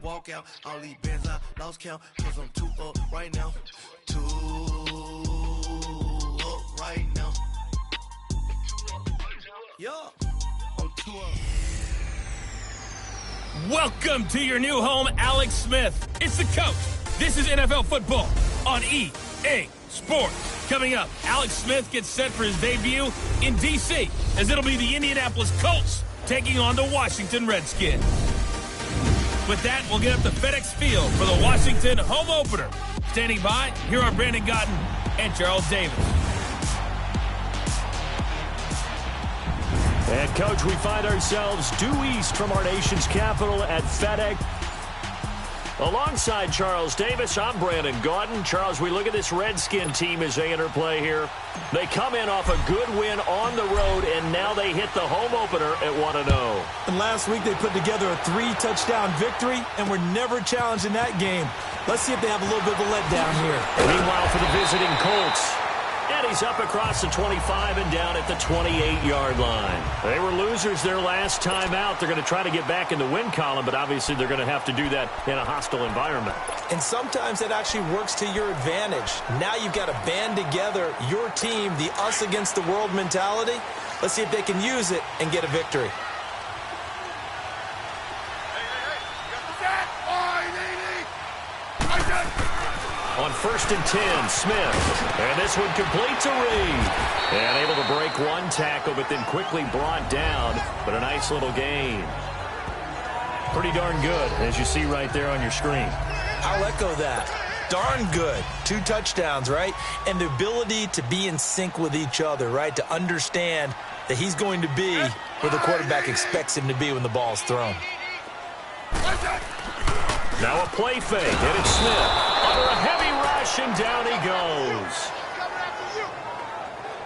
walk out. All these bands I lost count, cause I'm too up right now. Too up right now. Yeah, I'm too up. Welcome to your new home, Alex Smith. It's the coach. This is NFL football on EA Sports. Coming up, Alex Smith gets set for his debut in D.C. as it'll be the Indianapolis Colts taking on the Washington Redskins. With that, we'll get up to FedEx Field for the Washington home opener. Standing by, here are Brandon Gaudin and Charles Davis. And, Coach, we find ourselves due east from our nation's capital at FedEx. Alongside Charles Davis, I'm Brandon Gaudin. Charles, we look at this Redskin team as they interplay here. They come in off a good win on the road, and now they hit the home opener at 1-0. And last week they put together a 3-touchdown victory, and were never challenged in that game. Let's see if they have a little bit of a letdown here. Meanwhile, for the visiting Colts, and he's up across the 25 and down at the 28-yard line. They were losers their last time out. They're going to try to get back in the win column, but obviously they're going to have to do that in a hostile environment. And sometimes that actually works to your advantage. Now you've got to band together your team, the us against the world mentality. Let's see if they can use it and get a victory. On 1st and 10, Smith. And this one complete to Reed. And able to break one tackle, but then quickly brought down. But a nice little gain. Pretty darn good, as you see right there on your screen. I'll echo that. Darn good. 2 touchdowns, right? And the ability to be in sync with each other, right? To understand that he's going to be where the quarterback expects him to be when the ball is thrown. Now a play fake, and it's Smith. Under a heavy rush, and down he goes.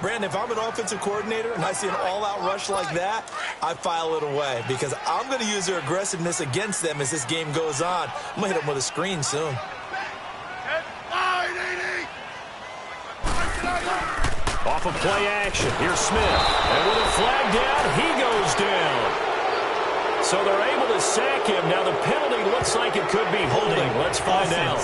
Brandon, if I'm an offensive coordinator and I see an all-out rush like that, I file it away because I'm going to use their aggressiveness against them as this game goes on. I'm going to hit them with a screen soon. Off of play action, here's Smith. And with a flag down, he goes down. So they're able to sack him. Now the penalty looks like it could be holding. Let's find out.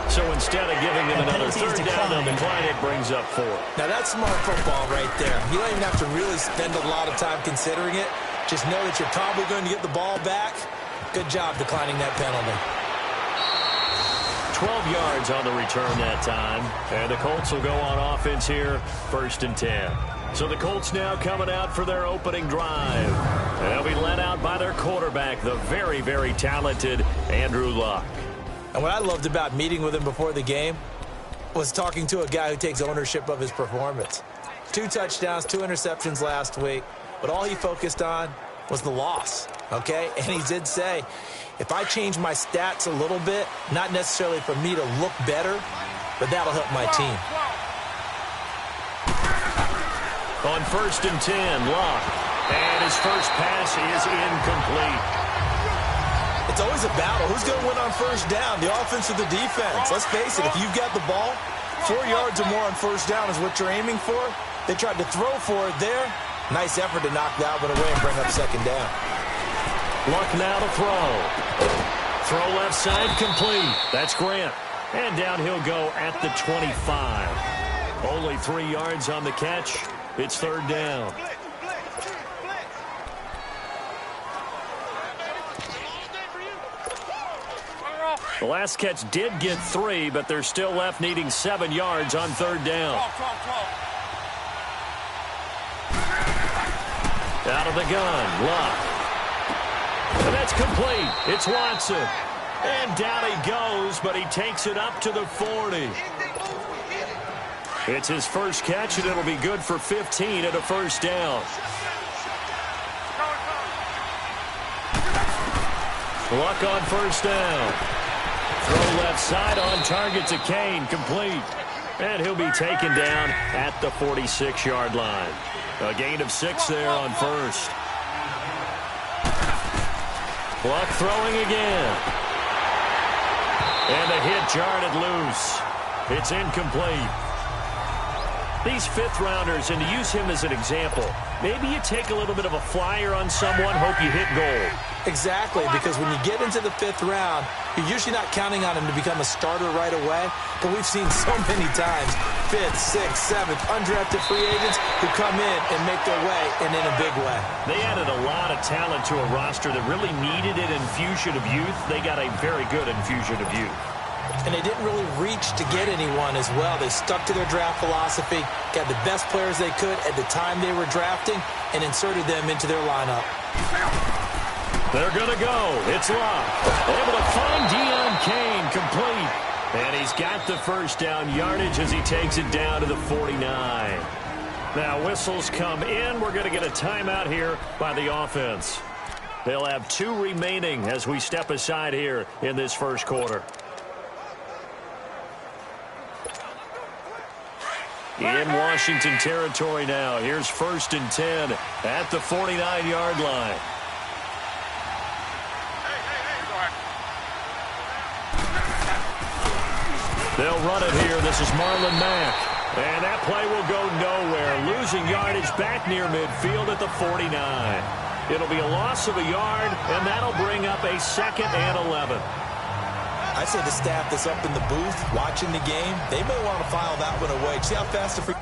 So instead of giving them another third down on the decline, it brings up 4. Now that's smart football right there. You don't even have to really spend a lot of time considering it. Just know that you're probably going to get the ball back. Good job declining that penalty. 12 yards on the return that time. And the Colts will go on offense here, 1st and 10. So the Colts now coming out for their opening drive. And they'll be led out by their quarterback, the very, very talented Andrew Luck. And what I loved about meeting with him before the game was talking to a guy who takes ownership of his performance. 2 touchdowns, 2 interceptions last week, but all he focused on was the loss, okay? And he did say, if I change my stats a little bit, not necessarily for me to look better, but that'll help my team. On 1st and 10, Luck. And his first pass is incomplete. It's always a battle. Who's going to win on 1st down, the offense or the defense? Let's face it, if you've got the ball, 4 yards or more on 1st down is what you're aiming for. They tried to throw for it there. Nice effort to knock that one away and bring up 2nd down. Luck now to throw. Throw left side complete. That's Grant. And down he'll go at the 25. Only 3 yards on the catch. It's 3rd down. The last catch did get 3, but they're still left needing 7 yards on 3rd down. Out of the gun, Luck. And that's complete. It's Watson. And down he goes, but he takes it up to the 40. It's his first catch, and it'll be good for 15 at a 1st down. Luck on 1st down. Throw left side on target to Kane, complete. And he'll be taken down at the 46-yard line. A gain of 6 there on 1st. Luck throwing again. And the hit jarred it loose. It's incomplete. These fifth-rounders, and to use him as an example, maybe you take a little bit of a flyer on someone, hope you hit goal. Exactly, because when you get into the fifth round, you're usually not counting on him to become a starter right away, but we've seen so many times fifth, sixth, seventh, undrafted free agents who come in and make their way, and in a big way. They added a lot of talent to a roster that really needed an infusion of youth. They got a very good infusion of youth. And they didn't really reach to get anyone as well. They stuck to their draft philosophy, got the best players they could at the time they were drafting, and inserted them into their lineup. They're going to go. It's locked. Able to find Deion Kane complete. And he's got the first down yardage as he takes it down to the 49. Now whistles come in. We're going to get a timeout here by the offense. They'll have 2 remaining as we step aside here in this first quarter. In Washington territory now. Here's 1st and 10 at the 49-yard line. They'll run it here. This is Marlon Mack. And that play will go nowhere. Losing yardage back near midfield at the 49. It'll be a loss of a yard, and that'll bring up a 2nd and 11. I say the staff that's up in the booth watching the game, they may want to file that one away. See how fast the free...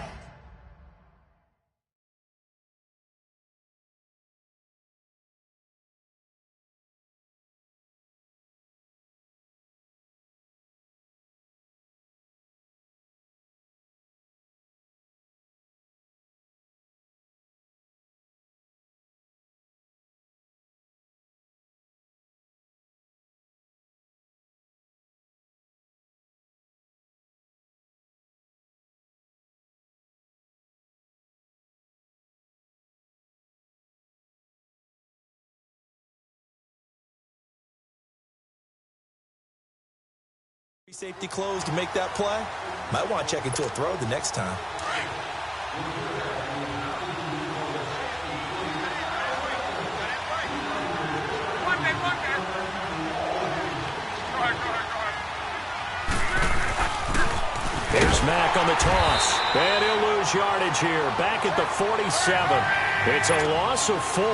Safety closed to make that play. Might want to check into a throw the next time. Here's Mack on the toss. And he'll lose yardage here. Back at the 47. It's a loss of 4.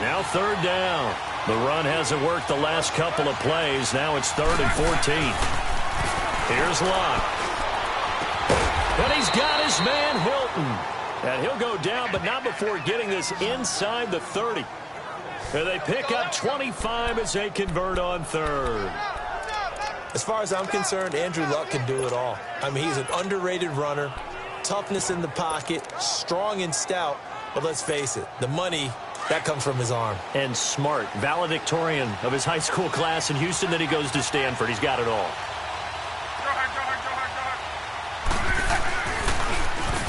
Now 3rd down. The run hasn't worked the last couple of plays. Now it's 3rd and 14. Here's Locke. But he's got his man Hilton. And he'll go down, but not before getting this inside the 30. And they pick up 25 as they convert on 3rd. As far as I'm concerned, Andrew Luck can do it all. I mean, he's an underrated runner, toughness in the pocket, strong and stout. But let's face it, the money, that comes from his arm. And smart, valedictorian of his high school class in Houston. Then he goes to Stanford. He's got it all.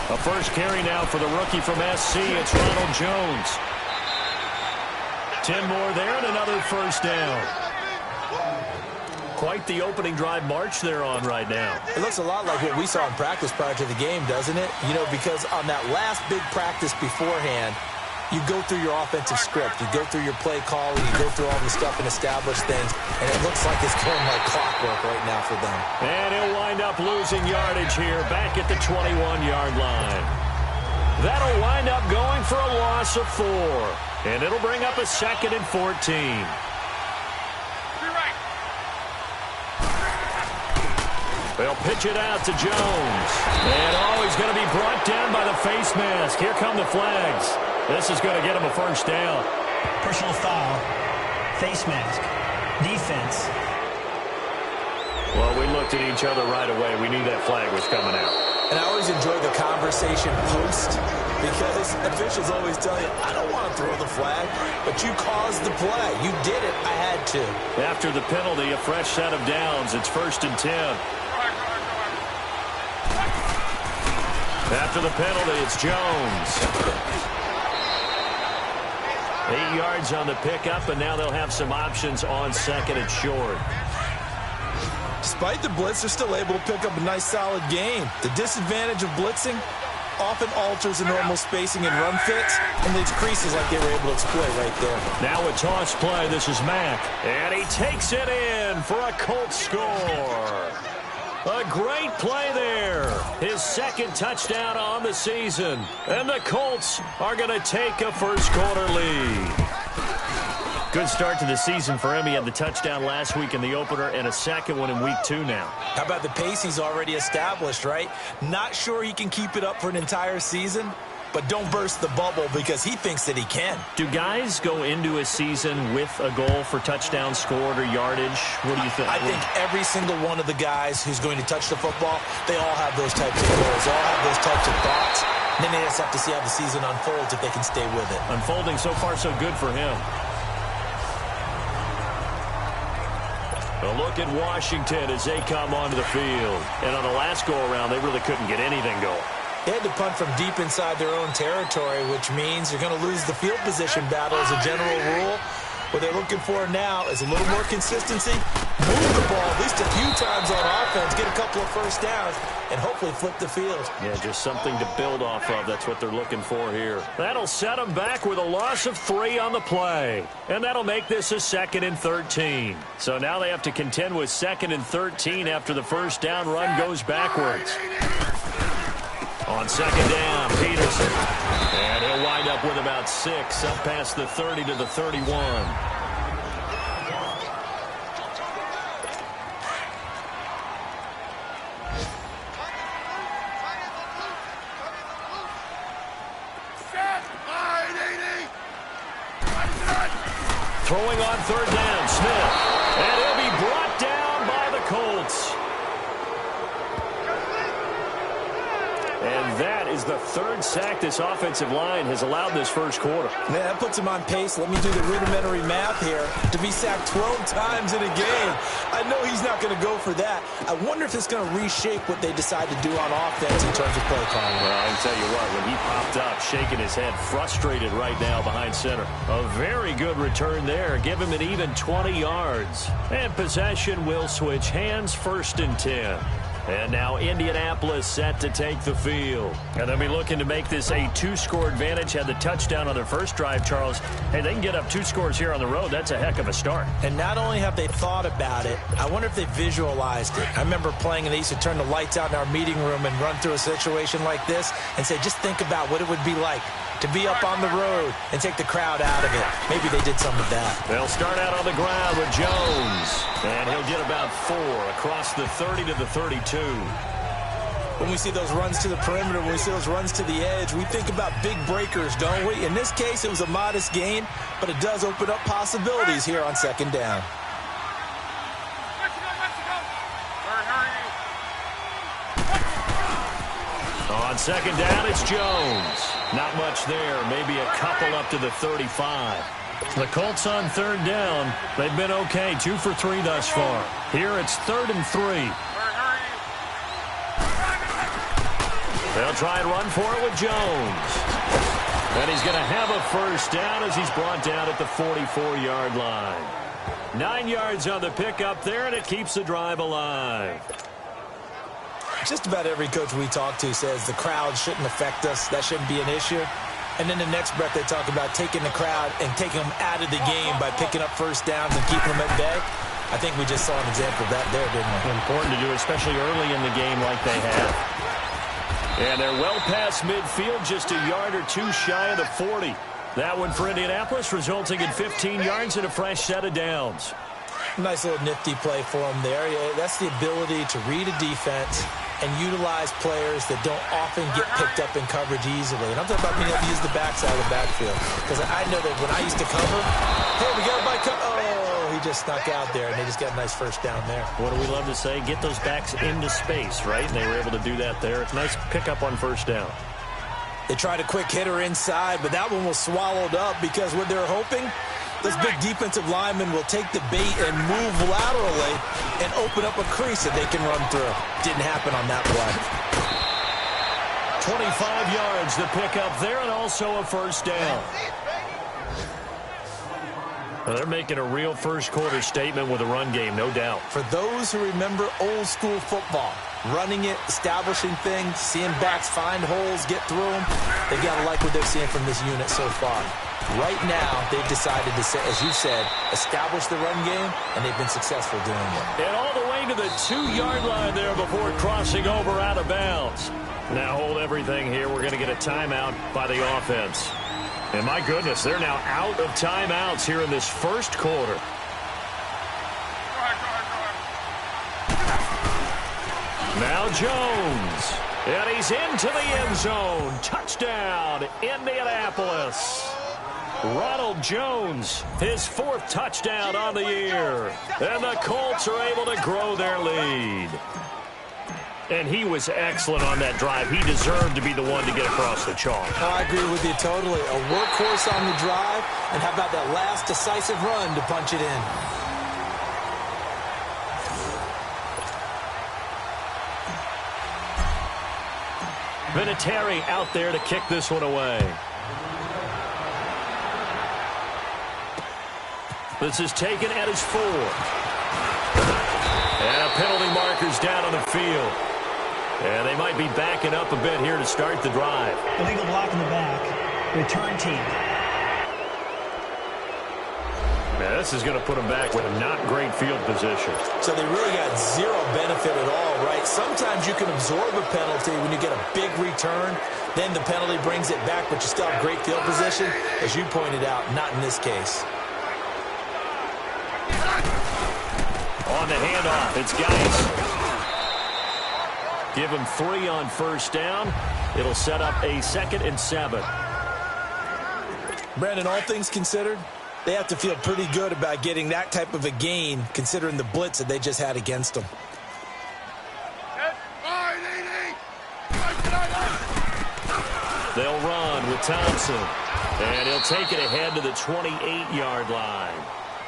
A first carry now for the rookie from SC. It's Ronald Jones. 10 more there and another first down. Quite the opening drive march they're on right now. It looks a lot like what we saw in practice prior to the game, doesn't it? You know, because on that last big practice beforehand, you go through your offensive script. You go through your play calling. You go through all the stuff and establish things. And it looks like it's going like clockwork right now for them. And he'll wind up losing yardage here back at the 21-yard line. That'll wind up going for a loss of 4. And it'll bring up a 2nd and 14. They'll pitch it out to Jones. And he's going to be brought down by the face mask. Here come the flags. This is going to get him a first down. Personal foul, face mask, defense. Well, we looked at each other right away. We knew that flag was coming out. And I always enjoy the conversation post because officials always tell you, I don't want to throw the flag, but you caused the play. You did it. I had to. After the penalty, a fresh set of downs. It's 1st and 10. After the penalty, it's Jones. 8 yards on the pickup, and now they'll have some options on 2nd and short. Despite the blitz, they're still able to pick up a nice, solid game. The disadvantage of blitzing often alters the normal spacing and run fits, and these creases like they were able to exploit right there. Now a toss play. This is Mack, and he takes it in for a Colts score. A great play there. His second touchdown on the season. And the Colts are going to take a first-quarter lead. Good start to the season for him. He had the touchdown last week in the opener and a second one in week 2 now. How about the pace he's already established, right? Not sure he can keep it up for an entire season, but don't burst the bubble because he thinks that he can. Do guys go into a season with a goal for touchdowns scored or yardage? What do you think? I think every single one of the guys who's going to touch the football, they all have those types of goals. They all have those types of thoughts. And then they just have to see how the season unfolds if they can stay with it. Unfolding so far so good for him. A look at Washington as they come onto the field. And on the last go-around, they really couldn't get anything going. They had to punt from deep inside their own territory, which means you're going to lose the field position battle as a general rule. What they're looking for now is a little more consistency, move the ball at least a few times on offense, get a couple of first downs, and hopefully flip the field. Yeah, just something to build off of. That's what they're looking for here. That'll set them back with a loss of 3 on the play. And that'll make this a 2nd and 13. So now they have to contend with 2nd and 13 after the first down run goes backwards. On 2nd down, Peterson. And he'll wind up with about 6, up past the 30 to the 31. Throwing on 3rd down, Smith. And he'll be brought down by the Colts. And that is the 3rd sack this offensive line has allowed this first quarter. Man, that puts him on pace. Let me do the rudimentary math here. To be sacked 12 times in a game. I know he's not going to go for that. I wonder if it's going to reshape what they decide to do on offense in terms of play calling. Well, I can tell you what, when he popped up, shaking his head, frustrated right now behind center. A very good return there. Give him an even 20 yards. And possession will switch hands, 1st and 10. And now Indianapolis set to take the field. And they'll be looking to make this a 2-score advantage. Had the touchdown on their first drive, Charles. Hey, they can get up 2 scores here on the road. That's a heck of a start. And not only have they thought about it, I wonder if they visualized it. I remember playing and they used to turn the lights out in our meeting room and run through a situation like this and say, just think about what it would be like to be up on the road and take the crowd out of it. Maybe they did some of that. They'll start out on the ground with Jones. And he'll get about 4 across the 30 to the 32. When we see those runs to the perimeter, when we see those runs to the edge, we think about big breakers, don't we? In this case, it was a modest gain, but it does open up possibilities here on 2nd down. On 2nd down, it's Jones. Not much there. Maybe a couple up to the 35. The Colts on 3rd down. They've been okay. 2 for 3 thus far. Here it's 3rd and 3. They'll try and run for it with Jones. And he's going to have a first down as he's brought down at the 44-yard line. 9 yards on the pickup there, and it keeps the drive alive. Just about every coach we talk to says the crowd shouldn't affect us. That shouldn't be an issue. And then the next breath they talk about taking the crowd and taking them out of the game by picking up first downs and keeping them at bay. I think we just saw an example of that there, didn't we? Important to do, especially early in the game like they have. And they're well past midfield, just a yard or 2 shy of the 40. That one for Indianapolis, resulting in 15 yards and a fresh set of downs. Nice little nifty play for him there. Yeah, that's the ability to read a defense and utilize players that don't often get picked up in coverage easily. And I'm talking about being able to use the backside of the backfield. Because I know that when I used to cover, hey, we got my cover. Oh, he just snuck out there, and they just got a nice first down there. What do we love to say? Get those backs into space, right? And they were able to do that there. It's a nice pickup on first down. They tried a quick hitter inside, but that one was swallowed up because what they're hoping, those big defensive linemen will take the bait and move laterally and open up a crease that they can run through. Didn't happen on that play. 25 yards to pick up there, and also a first down. Well, they're making a real first-quarter statement with a run game, no doubt. For those who remember old-school football, running it, establishing things, seeing backs find holes, get through them, they've got to like what they're seeing from this unit so far. Right now, they've decided to, as you said, establish the run game, and they've been successful doing it. And all the way gain to the 2-yard line there before crossing over out of bounds. Now hold everything here. We're going to get a timeout by the offense. And my goodness, they're now out of timeouts here in this first quarter. Now Jones. And he's into the end zone. Touchdown, Indianapolis. Ronald Jones, his 4th touchdown on the year. And the Colts are able to grow their lead. And he was excellent on that drive. He deserved to be the one to get across the chalk. I agree with you totally. A workhorse on the drive, and how about that last decisive run to punch it in? Vinatieri out there to kick this one away. This is taken at his 4. And a penalty marker's down on the field. And they might be backing up a bit here to start the drive. Illegal block in the back. Return team. Now, this is going to put them back with a not great field position. So they really got zero benefit at all, right? Sometimes you can absorb a penalty when you get a big return. Then the penalty brings it back, but you still have great field position. As you pointed out, not in this case. On the handoff, it's Geis. Give him 3 on first down. It'll set up a 2nd and 7. Brandon, all things considered, they have to feel pretty good about getting that type of a gain, considering the blitz that they just had against them. They'll run with Thompson. And he'll take it ahead to the 28-yard line.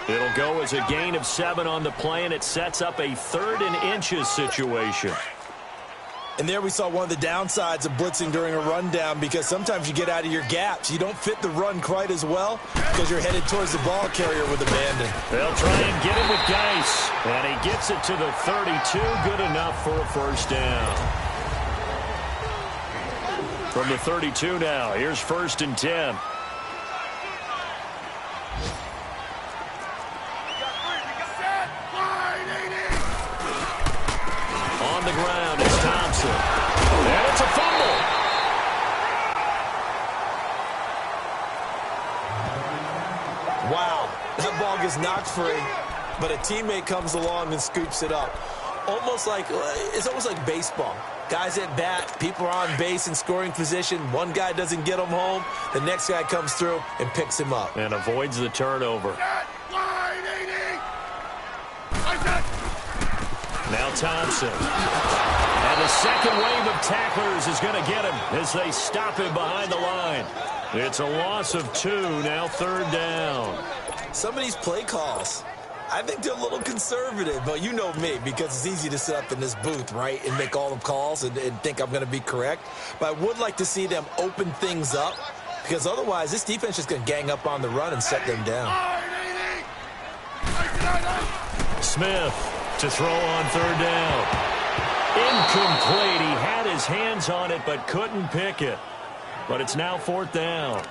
It'll go as a gain of 7 on the play, and it sets up a 3rd and inches situation. And there we saw one of the downsides of blitzing during a rundown, because sometimes you get out of your gaps. You don't fit the run quite as well because you're headed towards the ball carrier with abandon. They'll try and get him with Geis. And he gets it to the 32. Good enough for a first down. From the 32 now, here's 1st and 10. On the ground is Thompson. And it's a fumble. Wow, that ball gets knocked free, but a teammate comes along and scoops it up. It's almost like baseball. Guys at bat, people are on base in scoring position. One guy doesn't get him home. The next guy comes through and picks him up. And avoids the turnover. Now Thompson. And the second wave of tacklers is going to get him as they stop him behind the line. It's a loss of 2, now 3rd down. Some of these play calls, I think they're a little conservative, but you know me, because it's easy to sit up in this booth, right, and make all the calls and think I'm going to be correct. But I would like to see them open things up, because otherwise this defense is going to gang up on the run and set them down. Smith to throw on 3rd down. Incomplete. He had his hands on it but couldn't pick it. But it's now 4th down.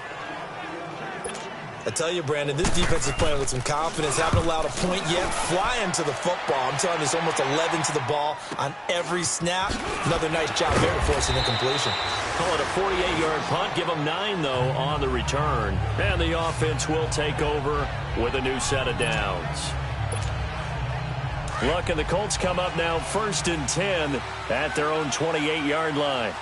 I tell you, Brandon, this defense is playing with some confidence. Haven't allowed a point yet. Flying to the football. I'm telling you, it's almost 11 to the ball on every snap. Another nice job there to force an incompletion. Call it a 48-yard punt. Give them 9, though, on the return. And the offense will take over with a new set of downs. Look, and the Colts come up now 1st and 10 at their own 28-yard line.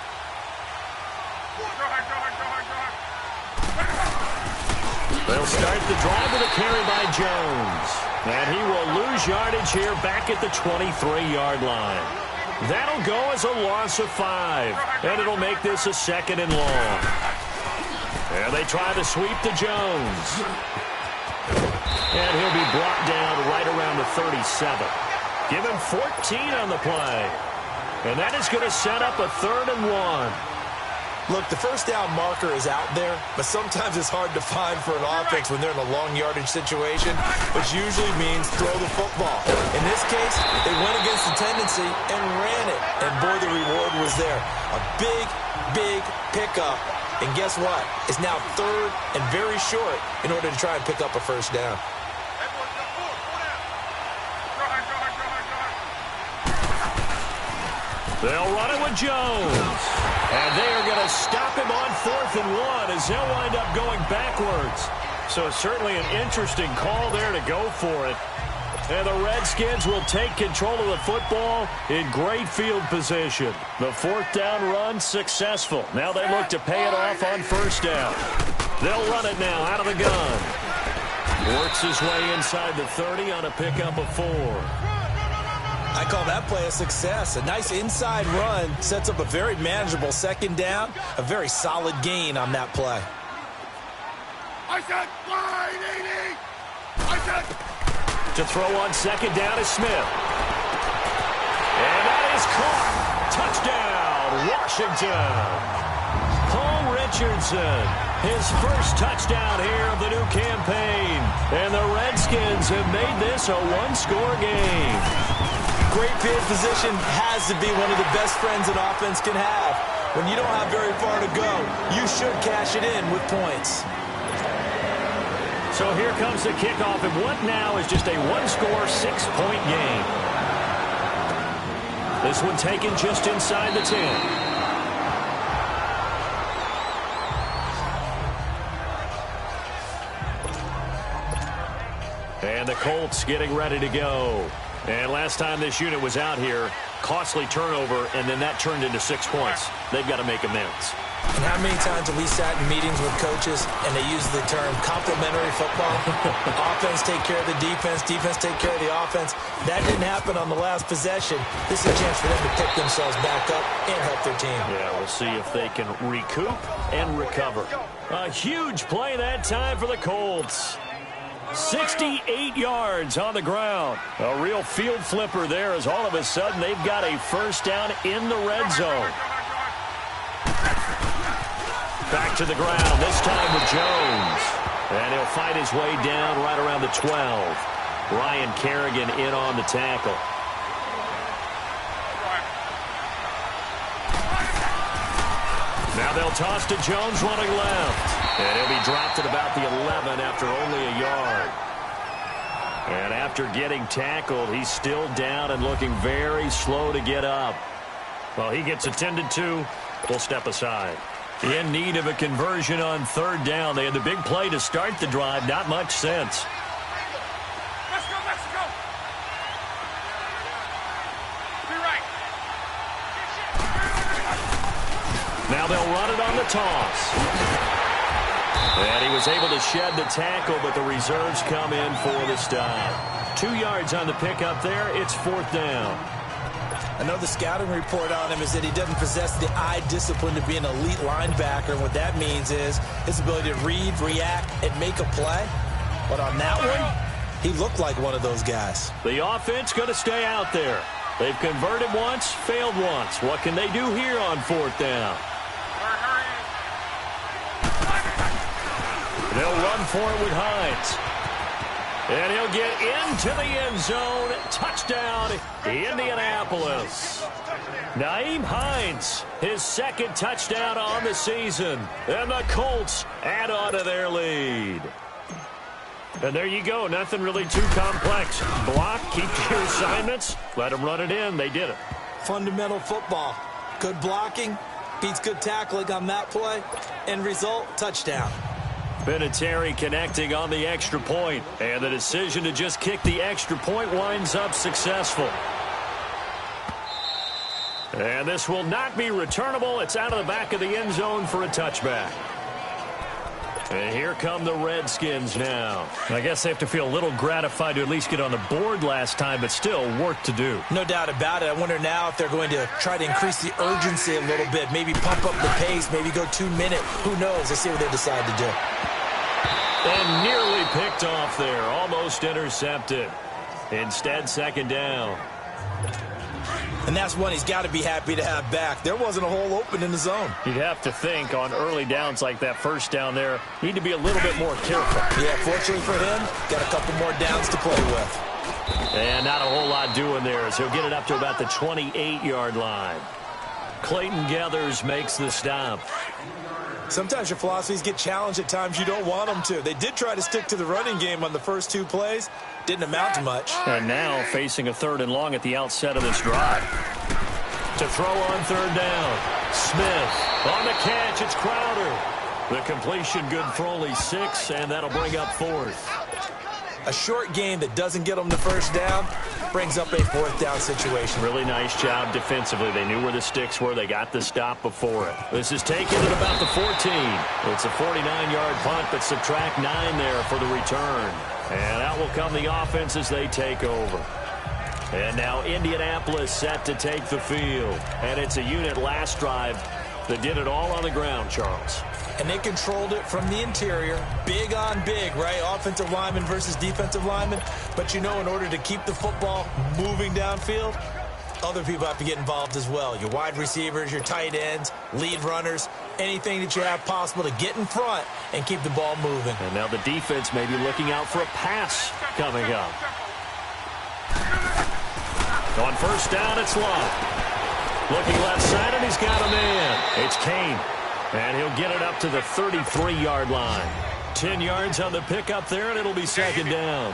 They'll start the drive with a carry by Jones. And he will lose yardage here back at the 23-yard line. That'll go as a loss of 5. And it'll make this a 2nd and long. And they try to sweep to Jones. And he'll be brought down right around the 37. Give him 14 on the play. And that is going to set up a 3rd and 1. Look, the first down marker is out there, but sometimes it's hard to find for an offense when they're in a long yardage situation, which usually means throw the football. In this case, they went against the tendency and ran it, and boy, the reward was there. A big, big pickup, and guess what? It's now 3rd and very short in order to try and pick up a first down. They'll run it with Jones. And they are going to stop him on 4th and 1 as they'll wind up going backwards. So certainly an interesting call there to go for it. And the Redskins will take control of the football in great field position. The 4th down run successful. Now they look to pay it off on 1st down. They'll run it now out of the gun. Works his way inside the 30 on a pickup of 4. I call that play a success. A nice inside run sets up a very manageable 2nd down. A very solid gain on that play. I said, line 80! I said... To throw on 2nd down is Smith. And that is caught. Touchdown, Washington. Paul Richardson, his first touchdown here of the new campaign. And the Redskins have made this a one-score game. Great field position has to be one of the best friends an offense can have. When you don't have very far to go, you should cash it in with points. So here comes the kickoff, and what now is just a one-score, 6-point game. This one taken just inside the 10. And the Colts getting ready to go. And last time this unit was out here, costly turnover, and then that turned into 6 points. They've got to make amends. And how many times have we sat in meetings with coaches and they use the term complementary football? Offense take care of the defense, defense take care of the offense. That didn't happen on the last possession. This is a chance for them to pick themselves back up and help their team. Yeah, we'll see if they can recoup and recover. A huge play that time for the Colts. 68 yards on the ground. A real field flipper there as all of a sudden they've got a 1st down in the red zone. Back to the ground, this time with Jones. And he'll fight his way down right around the 12. Ryan Kerrigan in on the tackle. Now they'll toss to Jones running left. And he'll be dropped at about the 11 after only a yard. And after getting tackled, he's still down and looking very slow to get up. Well, he gets attended to. We'll step aside. In need of a conversion on 3rd down. They had the big play to start the drive. Not much sense. Let's go, let's go! Be right. Now they'll run it on the toss. And he was able to shed the tackle, but the reserves come in for the stop. 2 yards on the pickup there. It's 4th down. I know the scouting report on him is that he doesn't possess the eye discipline to be an elite linebacker. And what that means is his ability to read, react, and make a play. But on that one, he looked like one of those guys. The offense going to stay out there. They've converted once, failed once. What can they do here on 4th down? They'll run for it with Hines. And he'll get into the end zone. Touchdown, Indianapolis. Nyheim Hines, his 2nd touchdown on the season. And the Colts add on to their lead. And there you go. Nothing really too complex. Block, keep your assignments, let them run it in. They did it. Fundamental football. Good blocking, beats good tackling on that play. End result, touchdown. Vinatieri connecting on the extra point, and the decision to just kick the extra point winds up successful. And this will not be returnable. It's out of the back of the end zone for a touchback. And here come the Redskins now. I guess they have to feel a little gratified to at least get on the board last time, but still work to do. No doubt about it. I wonder now if they're going to try to increase the urgency a little bit, maybe pump up the pace, maybe go 2 minute. Who knows? Let's see what they decide to do. And nearly picked off there, almost intercepted. Instead, 2nd down. And that's one he's got to be happy to have back. There wasn't a hole open in the zone. You'd have to think on early downs like that 1st down there, need to be a little bit more careful. Yeah, fortunately for him, got a couple more downs to play with. And not a whole lot doing there as he'll get it up to about the 28-yard line. Clayton Geathers makes the stop. Sometimes your philosophies get challenged at times you don't want them to. They did try to stick to the running game on the first 2 plays. Didn't amount to much. And now facing a 3rd and long at the outset of this drive. To throw on third down. Smith on the catch. It's Crowder. The completion good for only 6, and that'll bring up 4th. A short game that doesn't get them the first down brings up a 4th down situation. Really nice job defensively. They knew where the sticks were. They got the stop before it. This is taken at about the 14. It's a 49-yard punt, but subtract 9 there for the return. And out will come the offense as they take over. And now Indianapolis set to take the field. And it's a unit last drive that did it all on the ground, Charles. And they controlled it from the interior. Big on big, right? Offensive lineman versus defensive lineman. But you know, in order to keep the football moving downfield, other people have to get involved as well. Your wide receivers, your tight ends, lead runners, anything that you have possible to get in front and keep the ball moving. And now the defense may be looking out for a pass coming up. On first down, it's Love. Looking left side, and he's got a man. It's Kane. And he'll get it up to the 33-yard line. 10 yards on the pickup there, and it'll be second down.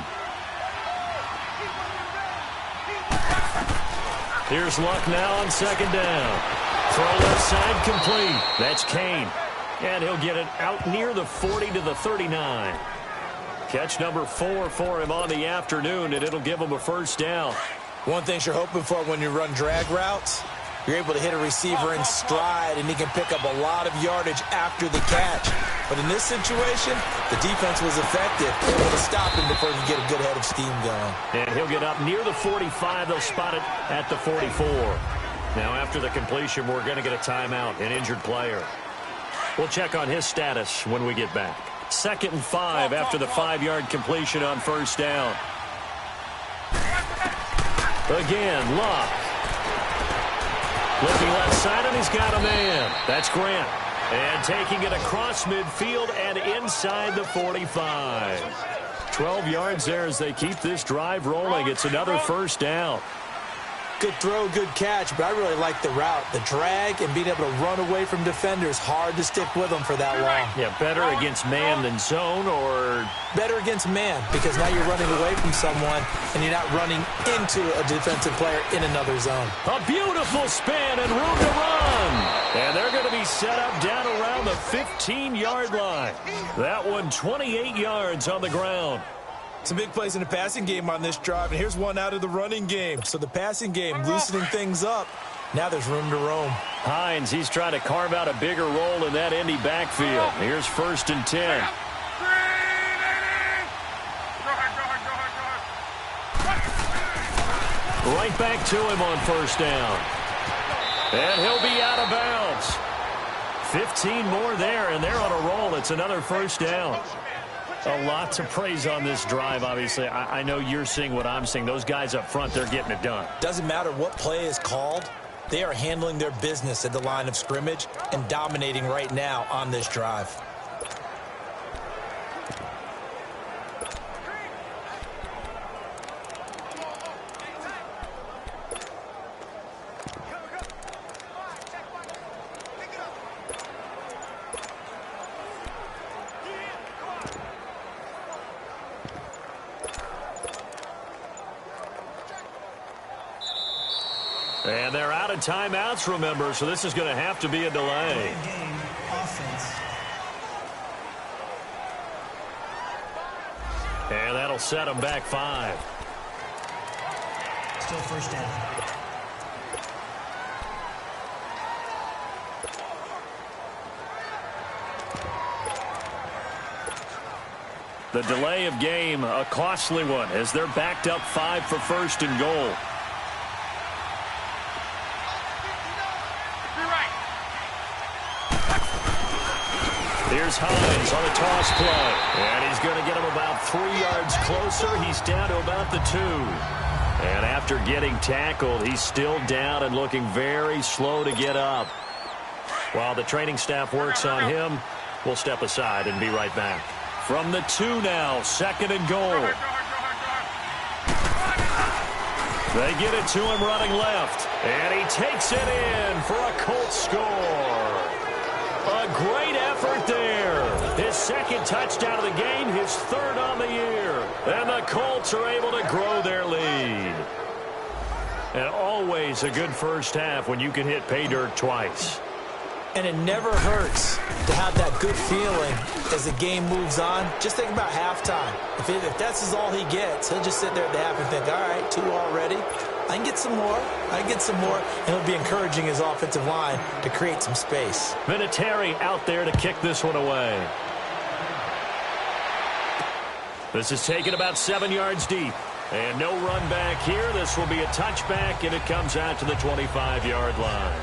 Here's Luck now on second down. Throw left side complete. That's Kane. And he'll get it out near the 40 to the 39. Catch number 4 for him on the afternoon, and it'll give him a first down. One thing you're hoping for when you run drag routes, you're able to hit a receiver in stride, and he can pick up a lot of yardage after the catch. But in this situation, the defense was effective, able to stop him before he could get a good head of steam going. And he'll get up near the 45. They'll spot it at the 44. Now, after the completion, we're going to get a timeout, an injured player. We'll check on his status when we get back. 2nd and 5 after the 5-yard completion on first down. Again, Luck. Looking left side, and he's got a man. That's Grant. And taking it across midfield and inside the 45. 12 yards there as they keep this drive rolling. It's another first down. Good throw, good catch, but I really like the route. The drag and being able to run away from defenders, hard to stick with them for that long. Yeah, better against man than zone, or? Better against man, because now you're running away from someone and you're not running into a defensive player in another zone. A beautiful spin and room to run. And they're going to be set up down around the 15-yard line. That one 28 yards on the ground. Some big plays in the passing game on this drive, and here's one out of the running game. So the passing game loosening things up. Now there's room to roam. Hines, he's trying to carve out a bigger role in that Indy backfield. Here's 1st and 10. Right back to him on first down. And he'll be out of bounds. 15 more there, and they're on a roll. It's another first down. A lot to praise on this drive, obviously. I know you're seeing what I'm seeing. Those guys up front, they're getting it done. Doesn't matter what play is called. They are handling their business at the line of scrimmage and dominating right now on this drive. And they're out of timeouts, remember, so this is going to have to be a delay. Game offense. And that'll set them back 5. Still first down. The delay of game, a costly one, as they're backed up 5 for 1st and goal. Here's Hines on a toss play. And he's going to get him about 3 yards closer. He's down to about the 2. And after getting tackled, he's still down and looking very slow to get up. While the training staff works on him, we'll step aside and be right back. From the 2 now, 2nd and goal. They get it to him running left. And he takes it in for a Colts score. A great effort there. His 2nd touchdown of the game, his 3rd on the year. And the Colts are able to grow their lead. And always a good first half when you can hit pay dirt twice. And it never hurts to have that good feeling as the game moves on. Just think about halftime. If that's all he gets, he'll just sit there at the half and think, all right, 2 already. I can get some more. I can get some more. And he'll be encouraging his offensive line to create some space. Vinatieri out there to kick this one away. This is taken about 7 yards deep. And no run back here. This will be a touchback, and it comes out to the 25-yard line.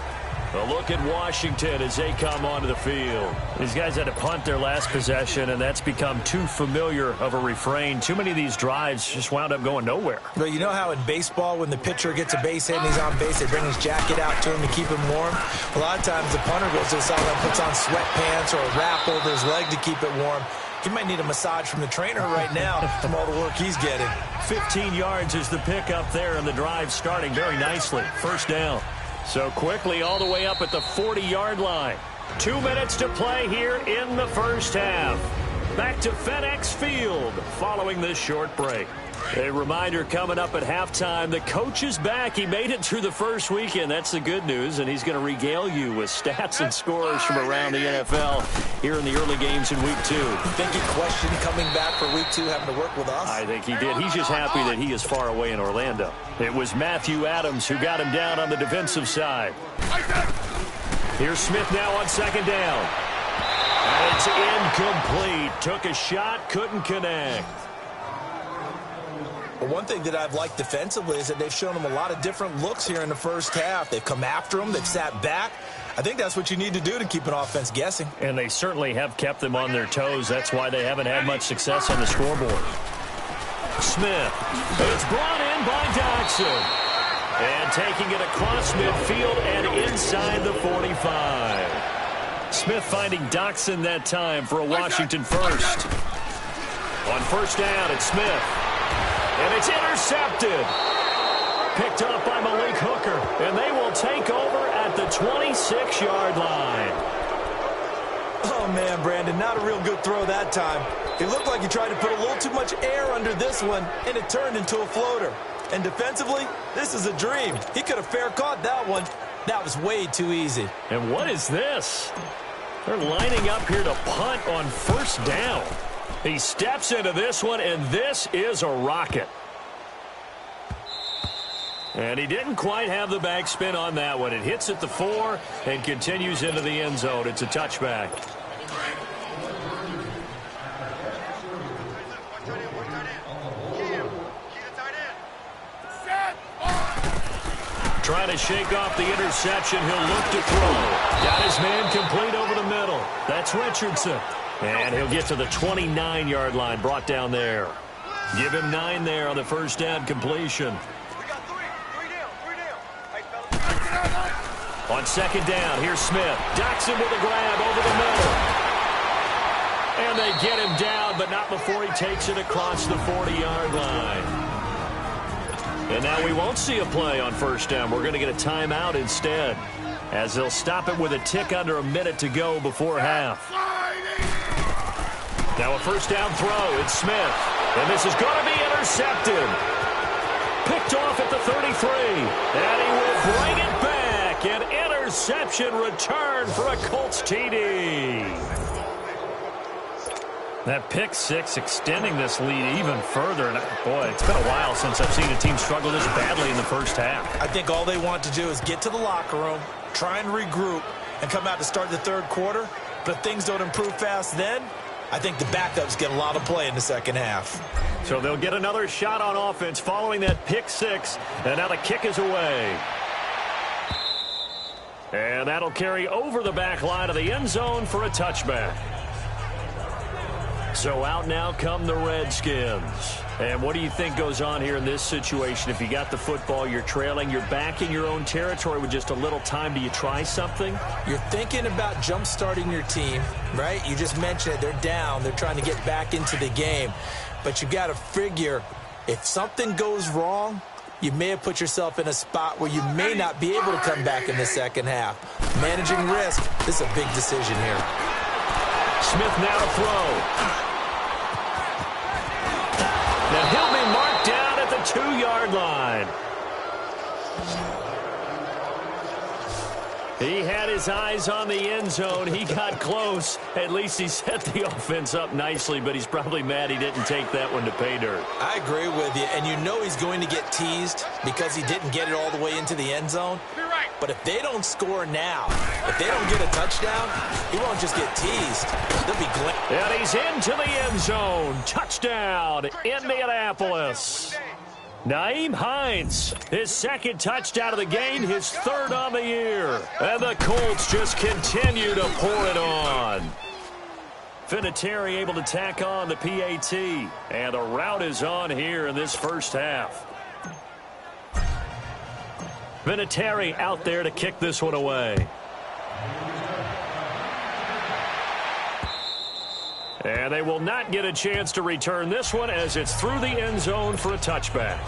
A look at Washington as they come onto the field. These guys had to punt their last possession, and that's become too familiar of a refrain. Too many of these drives just wound up going nowhere. Well, you know how in baseball, when the pitcher gets a base hit and he's on base, they bring his jacket out to him to keep him warm? A lot of times the punter goes to the sideline, puts on sweatpants or a wrap over his leg to keep it warm. He might need a massage from the trainer right now from all the work he's getting. 15 yards is the pickup there, and the drive starting very nicely. First down. So quickly all the way up at the 40-yard line. 2 minutes to play here in the first half. Back to FedEx Field following this short break. A reminder coming up at halftime, the coach is back. He made it through the first weekend. That's the good news, and he's going to regale you with stats and scores from around the NFL here in the early games in Week 2. You think he questioned coming back for Week 2, having to work with us? I think he did. He's just happy that he is far away in Orlando. It was Matthew Adams who got him down on the defensive side. Here's Smith now on second down. And it's incomplete. Took a shot, couldn't connect. Well, one thing that I've liked defensively is that they've shown him a lot of different looks here in the first half. They've come after him. They've sat back. I think that's what you need to do to keep an offense guessing. And they certainly have kept them on their toes. That's why they haven't had much success on the scoreboard. Smith. It's brought in by Doxson. And taking it across midfield and inside the 45. Smith finding Doxson that time for a Washington first. On first down, it's Smith. And it's intercepted. Picked up by Malik Hooker. And they will take over at the 26-yard line. Oh, man, Brandon, not a real good throw that time. It looked like he tried to put a little too much air under this one, and it turned into a floater. And defensively, this is a dream. He could have fair caught that one. That was way too easy. And what is this? They're lining up here to punt on first down. He steps into this one, and this is a rocket. And he didn't quite have the backspin on that one. It hits at the 4 and continues into the end zone. It's a touchback. Trying to shake off the interception. He'll look to throw. Got his man complete over the middle. That's Richardson. And he'll get to the 29-yard line, brought down there. Give him 9 there on the first down completion. On second down, here's Smith. Doxson with a grab over the middle. And they get him down, but not before he takes it across the 40-yard line. And now we won't see a play on first down. We're going to get a timeout instead, as they'll stop it with a tick under a minute to go before half. Now a first down throw. It's Smith. And this is going to be intercepted. Picked off at the 33. And he will bring it back. An interception return for a Colts TD. That pick six extending this lead even further. And boy, it's been a while since I've seen a team struggle this badly in the first half. I think all they want to do is get to the locker room, try and regroup, and come out to start the third quarter. But if things don't improve fast then, I think the backups get a lot of play in the second half. So they'll get another shot on offense following that pick six. And now the kick is away. And that'll carry over the back line of the end zone for a touchback. So out now come the Redskins. And what do you think goes on here in this situation? If you got the football, you're trailing, you're back in your own territory with just a little time. Do you try something? You're thinking about jump-starting your team, right? You just mentioned it. They're down. They're trying to get back into the game. But you got to figure, if something goes wrong, you may have put yourself in a spot where you may not be able to come back in the second half. Managing risk, this is a big decision here. Smith now to throw. Now he'll be marked down at the 2-yard line. He had his eyes on the end zone. He got close. At least he set the offense up nicely, but he's probably mad he didn't take that one to pay dirt. I agree with you, and you know he's going to get teased because he didn't get it all the way into the end zone. But if they don't score now, if they don't get a touchdown, he won't just get teased. They'll be glad. And he's into the end zone. Touchdown, Indianapolis. Nyheim Hines, his second touchdown of the game, his third on the year. And the Colts just continue to pour it on. Vinatieri able to tack on the PAT. And the route is on here in this first half. Vinatieri out there to kick this one away. And they will not get a chance to return this one as it's through the end zone for a touchback.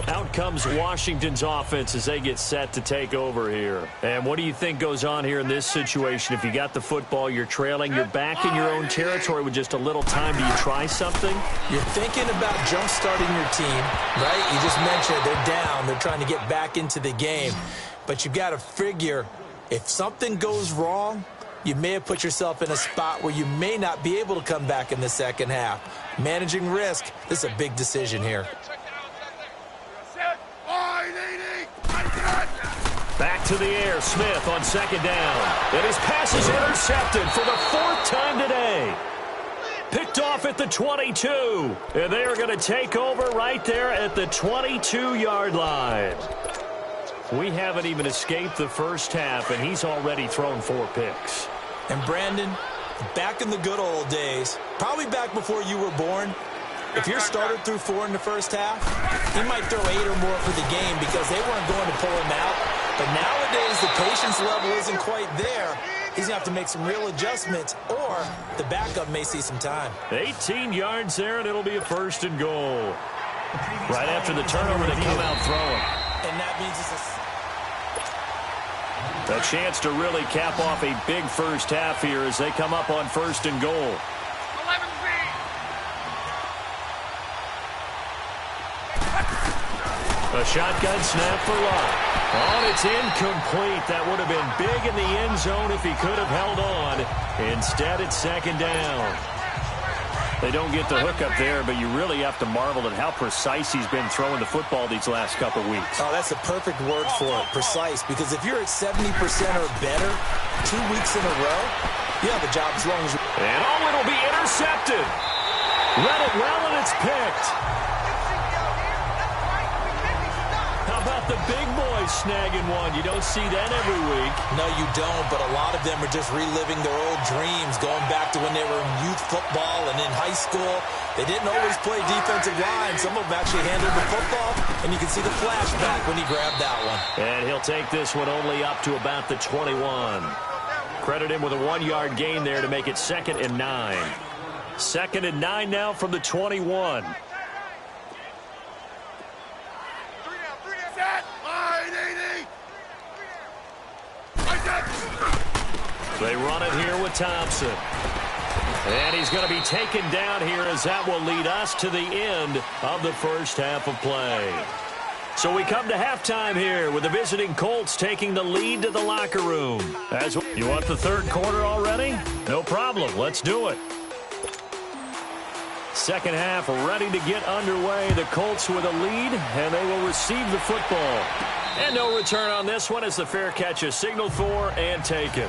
Out comes Washington's offense as they get set to take over here. And what do you think goes on here in this situation? If you got the football, you're trailing, you're back in your own territory with just a little time. Do you try something? You're thinking about jump-starting your team, right? You just mentioned it. They're down. They're trying to get back into the game. But you've got to figure if something goes wrong, you may have put yourself in a spot where you may not be able to come back in the second half. Managing risk, this is a big decision here. Back to the air, Smith on second down. And his pass is intercepted for the fourth time today. Picked off at the 22. And they are going to take over right there at the 22-yard line. We haven't even escaped the first half, and he's already thrown 4 picks. And Brandon, back in the good old days, probably back before you were born, if your starter threw 4 in the first half, he might throw 8 or more for the game because they weren't going to pull him out. But nowadays, the patience level isn't quite there. He's going to have to make some real adjustments, or the backup may see some time. 18 yards there, and it'll be a first and goal. Right after the turnover, they come out throwing. And that means it's a chance to really cap off a big first half here as they come up on first and goal. A shotgun snap for Lott. Oh, it's incomplete. That would have been big in the end zone if he could have held on. Instead, it's second down. They don't get the hook up there, but you really have to marvel at how precise he's been throwing the football these last couple weeks. Oh, that's a perfect word for it, precise, because if you're at 70% or better 2 weeks in a row, you have a job as long as you... And oh, it'll be intercepted. Read it well, and it's picked. How about the big boys snagging one? You don't see that every week. No, you don't, but a lot of them are just reliving their old dreams, going back to when they were in youth football and in high school. They didn't always play defensive line. Some of them actually handled the football, and you can see the flashback when he grabbed that one. And he'll take this one only up to about the 21. Credit him with a 1-yard gain there to make it 2nd and 9. 2nd and 9 now from the 21. They run it here with Thompson. And he's going to be taken down here as that will lead us to the end of the first half of play. So we come to halftime here with the visiting Colts taking the lead to the locker room. You want the third quarter already? No problem. Let's do it. Second half ready to get underway. The Colts with a lead, and they will receive the football. And no return on this one as the fair catch is signaled for and taken.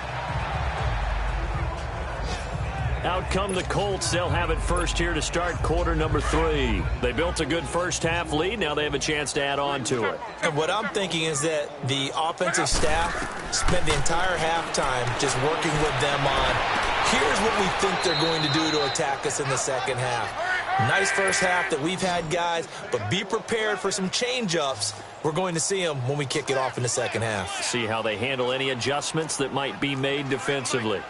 Out come the Colts. They'll have it first here to start quarter number 3. They built a good first half lead. Now they have a chance to add on to it. And what I'm thinking is that the offensive staff spent the entire halftime just working with them on, here's what we think they're going to do to attack us in the second half. Nice first half that we've had, guys, but be prepared for some change-ups. We're going to see them when we kick it off in the second half. See how they handle any adjustments that might be made defensively.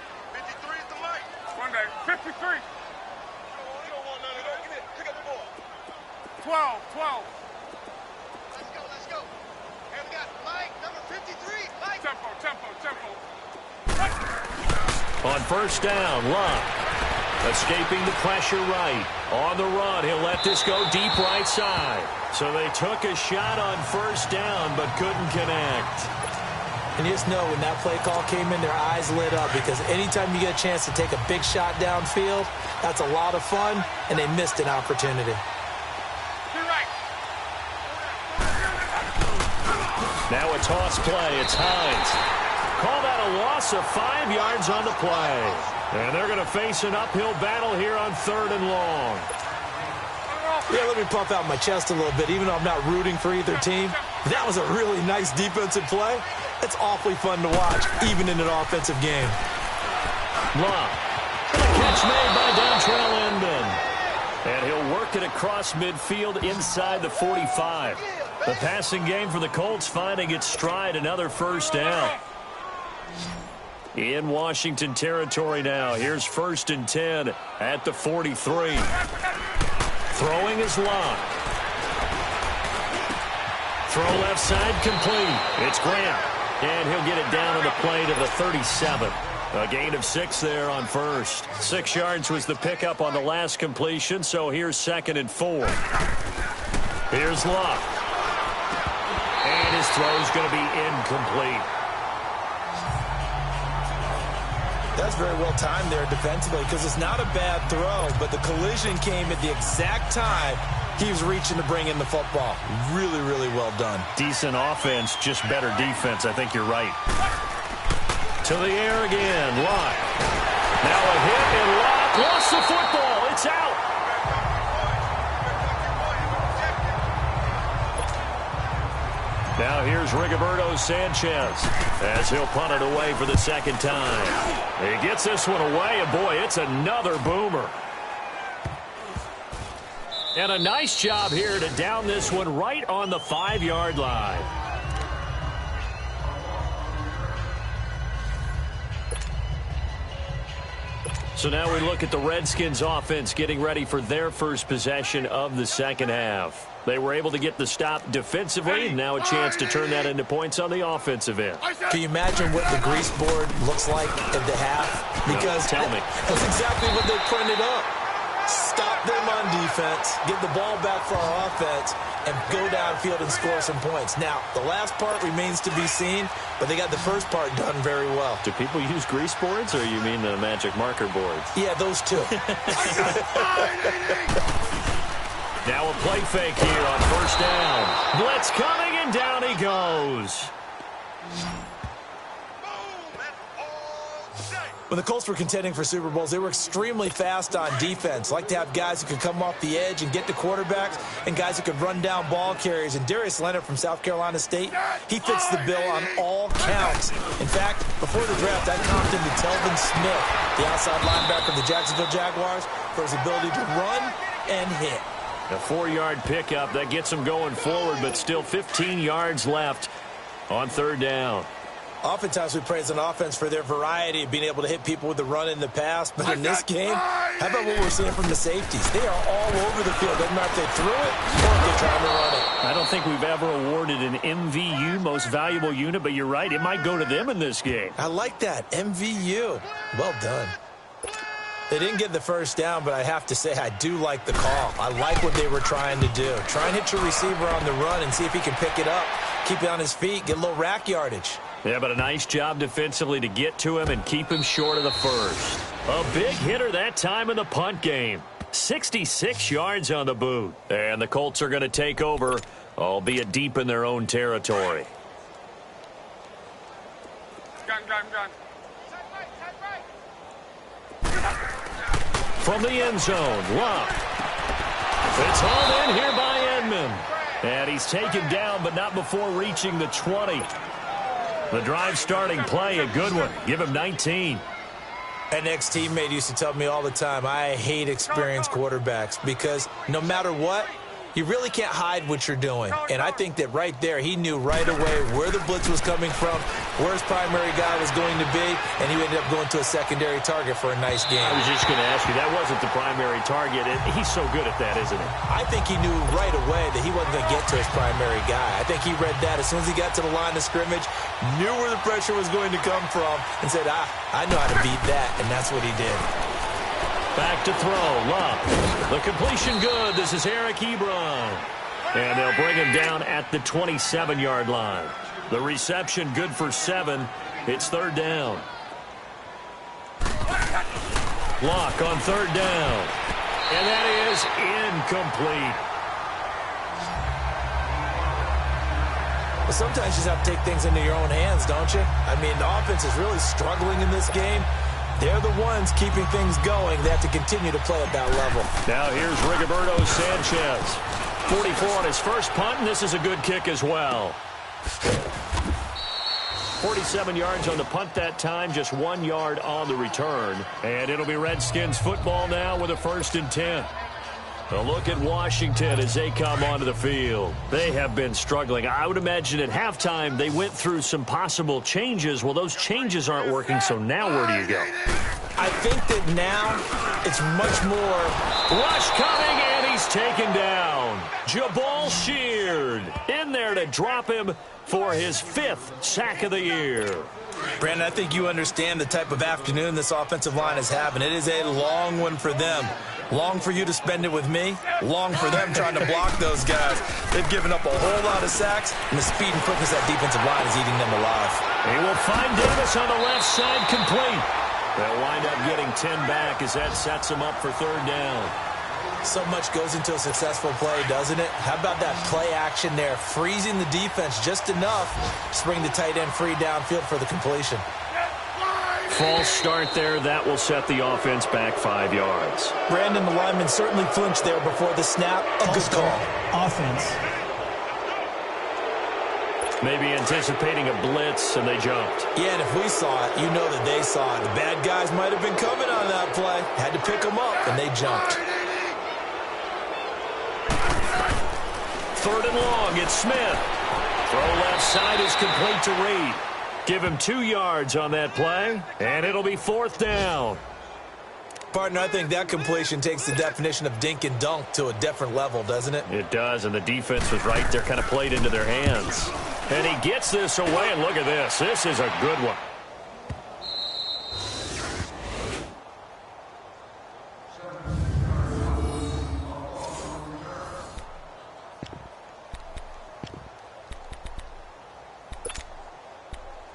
12. Let's go. And we got Mike, number 53. Mike. Tempo. On first down, Lott escaping the pressure right. On the run, he'll let this go deep right side. So they took a shot on first down, but couldn't connect. And you just know when that play call came in, their eyes lit up, because anytime you get a chance to take a big shot downfield, that's a lot of fun, and they missed an opportunity. Now a toss play. It's Hines. Call that a loss of 5 yards on the play. And they're going to face an uphill battle here on 3rd and long. Yeah, let me puff out my chest a little bit, even though I'm not rooting for either team. That was a really nice defensive play. It's awfully fun to watch, even in an offensive game. Love. Catch made by Dontrell Inman. And he'll work it across midfield inside the 45. The passing game for the Colts finding its stride, another first down. In Washington territory now. Here's 1st and 10 at the 43. Throwing is Love. Throw left side complete. It's Grant. And he'll get it down on the play to the 37. A gain of 6 there on first. 6 yards was the pickup on the last completion, so here's 2nd and 4. Here's Love. And his throw's going to be incomplete. That's very well timed there defensively, because it's not a bad throw, but the collision came at the exact time he was reaching to bring in the football. Really, really well done. Decent offense, just better defense. I think you're right. To the air again. Locke. Now a hit, and Locke lost the football. It's out. Now here's Rigoberto Sanchez as he'll punt it away for the 2nd time. He gets this one away, and boy, it's another boomer. And a nice job here to down this one right on the 5-yard line. So now we look at the Redskins offense getting ready for their first possession of the 2nd half. They were able to get the stop defensively, and now a chance to turn that into points on the offensive end. Can you imagine what the grease board looks like at the half? Because tell me. That's exactly what they printed up. Stop them on defense, get the ball back for our offense, and go downfield and score some points. Now, the last part remains to be seen, but they got the first part done very well. Do people use grease boards, or you mean the magic marker boards? Yeah, those two. Now a play fake here on 1st down. Blitz coming, and down he goes. When the Colts were contending for Super Bowls, they were extremely fast on defense. Like to have guys who could come off the edge and get to quarterbacks, and guys who could run down ball carriers. And Darius Leonard from South Carolina State, he fits the bill on all counts. In fact, before the draft, I comped him to Telvin Smith, the outside linebacker of the Jacksonville Jaguars, for his ability to run and hit. A 4-yard pickup that gets him going forward, but still 15 yards left on 3rd down. Oftentimes we praise an offense for their variety of being able to hit people with the run in the pass. But in this game, how about what we're seeing from the safeties? They are all over the field. Doesn't matter if they threw it or if they're trying to run it. I don't think we've ever awarded an MVU, most valuable unit, but you're right. It might go to them in this game. I like that. MVU. Well done. They didn't get the first down, but I have to say I do like the call. I like what they were trying to do. Try and hit your receiver on the run and see if he can pick it up, keep it on his feet, get a little rack yardage. Yeah, but a nice job defensively to get to him and keep him short of the first. A big hitter that time in the punt game. 66 yards on the boot. And the Colts are going to take over, albeit deep in their own territory. Gun. From the end zone, Love. It's hauled in here by Edmond. And he's taken down, but not before reaching the 20. The drive starting play, a good one. Give him 19. An ex-teammate used to tell me all the time, I hate experienced quarterbacks because no matter what, you really can't hide what you're doing. And I think that right there, he knew right away where the blitz was coming from, where his primary guy was going to be, and he ended up going to a secondary target for a nice game. I was just going to ask you, that wasn't the primary target. He's so good at that, isn't he? I think he knew right away that he wasn't going to get to his primary guy. I think he read that as soon as he got to the line of scrimmage, knew where the pressure was going to come from, and said, I know how to beat that, and that's what he did. Back to throw, Love. The completion good. This is Eric Ebron. And they'll bring him down at the 27-yard line. The reception good for 7. It's third down. Lock on third down. And that is incomplete. Well, sometimes you just have to take things into your own hands, don't you? I mean, the offense is really struggling in this game. They're the ones keeping things going. They have to continue to play at that level. Now here's Rigoberto Sanchez. 44 on his first punt, and this is a good kick as well. 47 yards on the punt that time, just 1 yard on the return. And it'll be Redskins football now with a 1st and 10. A look at Washington as they come onto the field. They have been struggling. I would imagine at halftime they went through some possible changes. Well, those changes aren't working, so now where do you go? I think that now it's much more. Rush coming, and he's taken down. Jabal Sheard in there to drop him for his 5th sack of the year. Brandon, I think you understand the type of afternoon this offensive line is having. It is a long one for them. Long for you to spend it with me. Long for them trying to block those guys. They've given up a whole lot of sacks, and the speed and quickness of that defensive line is eating them alive. He will find Davis on the left side, complete. They'll wind up getting 10 back as that sets him up for third down. So much goes into a successful play, doesn't it? How about that play action there, freezing the defense just enough to bring the tight end free downfield for the completion. False start there. That will set the offense back 5 yards. Brandon, the lineman certainly flinched there before the snap. A good call. Offense. Maybe anticipating a blitz, and they jumped. Yeah, and if we saw it, you know that they saw it. The bad guys might have been coming on that play. Had to pick them up, and they jumped. Third and long, it's Smith. Throw left side is complete to Reed. Give him 2 yards on that play, and it'll be 4th down. Partner, I think that completion takes the definition of dink and dunk to a different level, doesn't it? It does, and the defense was right there, kind of played into their hands. And he gets this away, and look at this. This is a good one.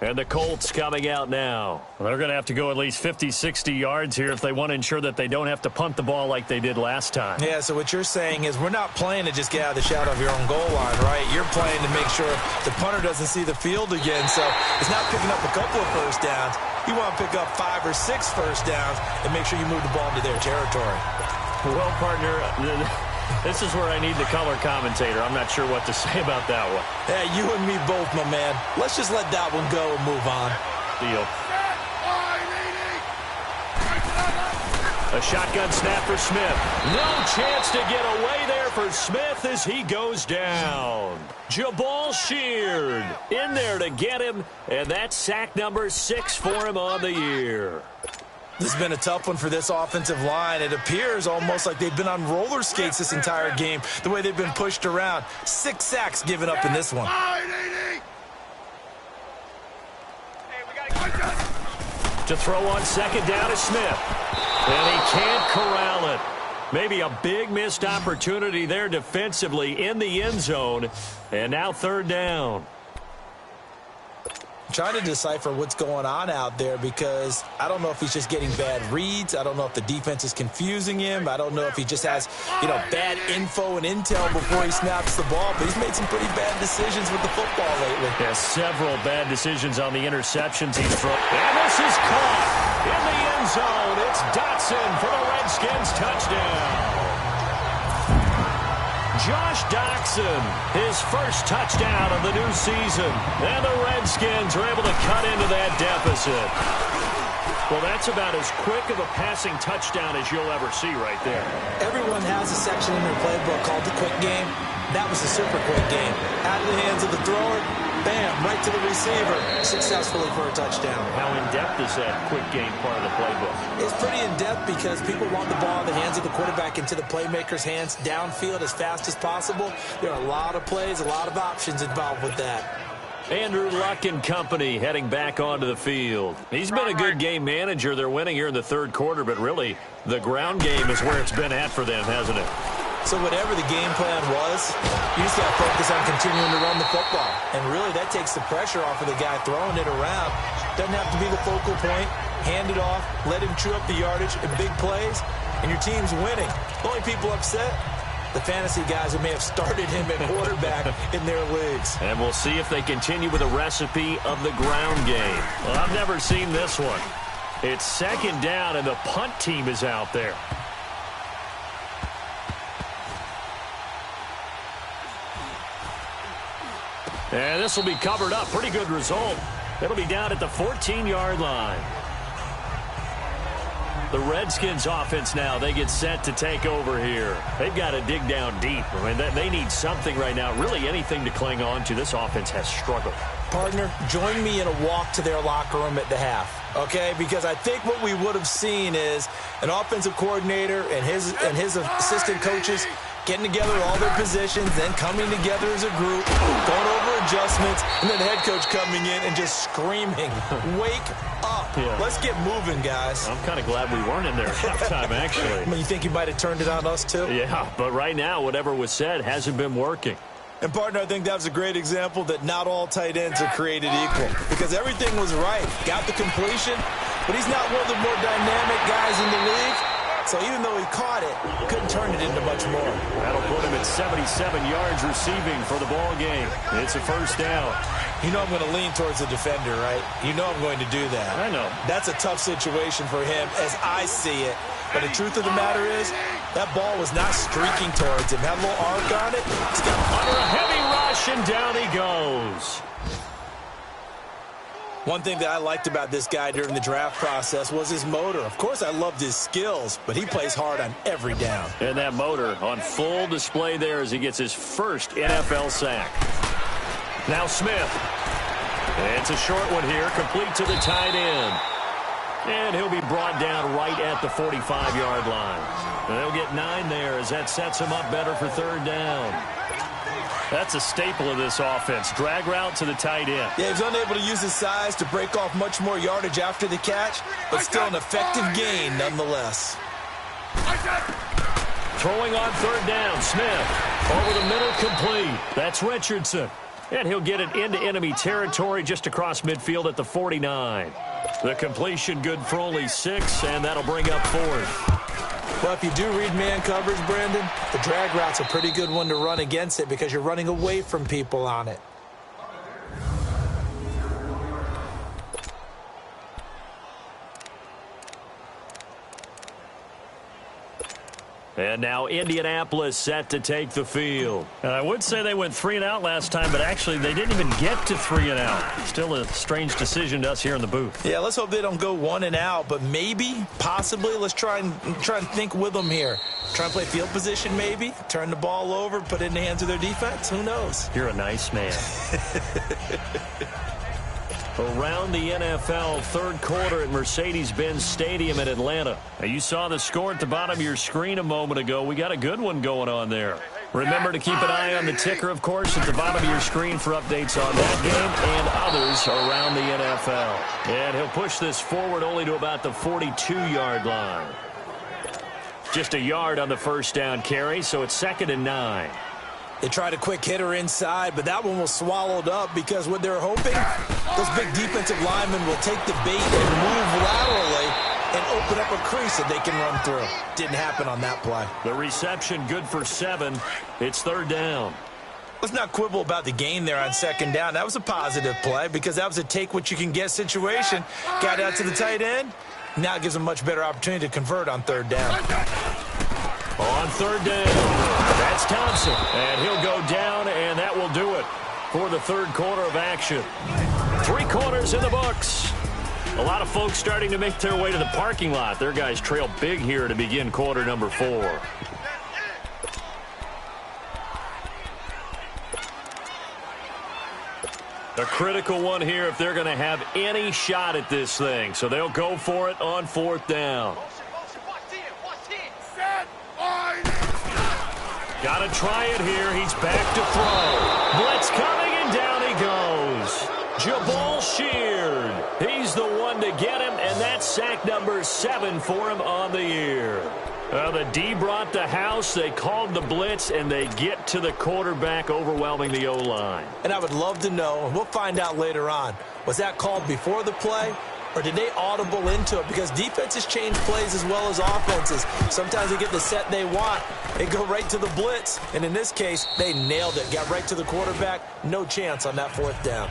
And the Colts coming out now. Well, they're going to have to go at least 50, 60 yards here if they want to ensure that they don't have to punt the ball like they did last time. Yeah, so what you're saying is we're not playing to just get out of the shadow of your own goal line, right? You're playing to make sure the punter doesn't see the field again. So it's not picking up a couple of first downs. You want to pick up 5 or 6 first downs and make sure you move the ball into their territory. Well, partner, this is where I need the color commentator. I'm not sure what to say about that one. Yeah, you and me both, my man. Let's just let that one go and move on. Deal. A shotgun snap for Smith. No chance to get away there for Smith as he goes down. Jabal Sheard in there to get him, and that's sack number 6 for him on the year. This has been a tough one for this offensive line. It appears almost like they've been on roller skates this entire game, the way they've been pushed around. 6 sacks given up in this one. To throw on second down is Smith. And he can't corral it. Maybe a big missed opportunity there defensively in the end zone. And now third down. Trying to decipher what's going on out there because I don't know if he's just getting bad reads. I don't know if the defense is confusing him. I don't know if he just has, bad info and intel before he snaps the ball. But he's made some pretty bad decisions with the football lately. Yeah, several bad decisions on the interceptions he's thrown. And this is caught in the end zone. It's Dotson for the Redskins touchdown. Josh Doctson, his first touchdown of the new season. And the Redskins are able to cut into that deficit. Well, that's about as quick of a passing touchdown as you'll ever see right there. Everyone has a section in their playbook called the quick game. That was the super quick game. Out of the hands of the thrower, bam, right to the receiver, successfully for a touchdown. How in-depth is that quick game part of the playbook? It's pretty in-depth because people want the ball in the hands of the quarterback into the playmaker's hands downfield as fast as possible. There are a lot of plays, a lot of options involved with that. Andrew Luck and company heading back onto the field. He's been a good game manager. They're winning here in the third quarter, but really the ground game is where it's been at for them, hasn't it? So whatever the game plan was, you just got to focus on continuing to run the football. And really, that takes the pressure off of the guy throwing it around. Doesn't have to be the focal point. Hand it off, let him chew up the yardage in big plays, and your team's winning. The only people upset, the fantasy guys who may have started him at quarterback in their leagues. And we'll see if they continue with a recipe of the ground game. Well, I've never seen this one. It's second down, and the punt team is out there. And this will be covered up. Pretty good result. It'll be down at the 14-yard line. The Redskins offense now, they get set to take over here. They've got to dig down deep. I mean, they need something right now, really anything to cling on to. This offense has struggled. Partner, join me in a walk to their locker room at the half, okay? Because I think what we would have seen is an offensive coordinator and his assistant coaches getting together all their positions, then coming together as a group, going over adjustments, and then the head coach coming in and just screaming, wake up. Yeah. Let's get moving, guys. I'm kind of glad we weren't in there at halftime, actually. I mean, you think you might have turned it on us, too? Yeah, but right now, whatever was said hasn't been working. And, partner, I think that was a great example that not all tight ends are created equal, because everything was right. Got the completion, but he's not one of the more dynamic guys in the league. So even though he caught it, couldn't turn it into much more. That'll put him at 77 yards receiving for the ball game. It's a first down. You know I'm going to lean towards the defender, right? You know I'm going to do that. I know. That's a tough situation for him as I see it. But the truth of the matter is, that ball was not streaking towards him. Had a little arc on it. Under a heavy rush, and down he goes. One thing that I liked about this guy during the draft process was his motor. Of course, I loved his skills, but he plays hard on every down. And that motor on full display there as he gets his first NFL sack. Now Smith. It's a short one here, complete to the tight end. And he'll be brought down right at the 45-yard line. And they'll get 9 there as that sets him up better for third down. That's a staple of this offense. Drag route to the tight end. Yeah, he's unable to use his size to break off much more yardage after the catch, but still an effective gain nonetheless. Throwing on third down, Smith. Over the middle, complete. That's Richardson. And he'll get it into enemy territory just across midfield at the 49. The completion good for only 6, and that'll bring up 4th. Well, if you do read man coverage, Brandon, the drag route's a pretty good one to run against it because you're running away from people on it. And now Indianapolis set to take the field. And I would say they went 3 and out last time, but actually they didn't even get to 3 and out. Still a strange decision to us here in the booth. Yeah, let's hope they don't go 1 and out, but maybe, possibly, let's try and think with them here. Try and play field position maybe, turn the ball over, put it in the hands of their defense. Who knows? You're a nice man. Around the NFL, third quarter at Mercedes-Benz Stadium in Atlanta. Now, you saw the score at the bottom of your screen a moment ago. We got a good one going on there. Remember to keep an eye on the ticker, of course, at the bottom of your screen for updates on that game and others around the NFL. And he'll push this forward only to about the 42-yard line. Just a yard on the first down carry, so it's 2nd and 9. They tried a quick hitter inside, but that one was swallowed up because what they're hoping, those big defensive linemen will take the bait and move laterally and open up a crease that they can run through. Didn't happen on that play. The reception good for 7. It's 3rd down. Let's not quibble about the gain there on 2nd down. That was a positive play because that was a take-what-you-can-get situation. Got out to the tight end. Now it gives them a much better opportunity to convert on 3rd down. On 3rd down, that's Thompson. And he'll go down, and that will do it for the third quarter of action. 3 quarters in the books. A lot of folks starting to make their way to the parking lot. Their guys trail big here to begin quarter number 4. A critical one here if they're going to have any shot at this thing. So they'll go for it on 4th down. Got to try it here. He's back to throw. Blitz coming, and down he goes. Jabal Sheard. He's the one to get him, and that's sack number 7 for him on the year. The D brought the house. They called the blitz, and they get to the quarterback, overwhelming the O-line. And I would love to know, and we'll find out later on, was that called before the play, or did they audible into it? Because defenses change plays as well as offenses. Sometimes they get the set they want. They go right to the blitz. And in this case, they nailed it. Got right to the quarterback. No chance on that fourth down.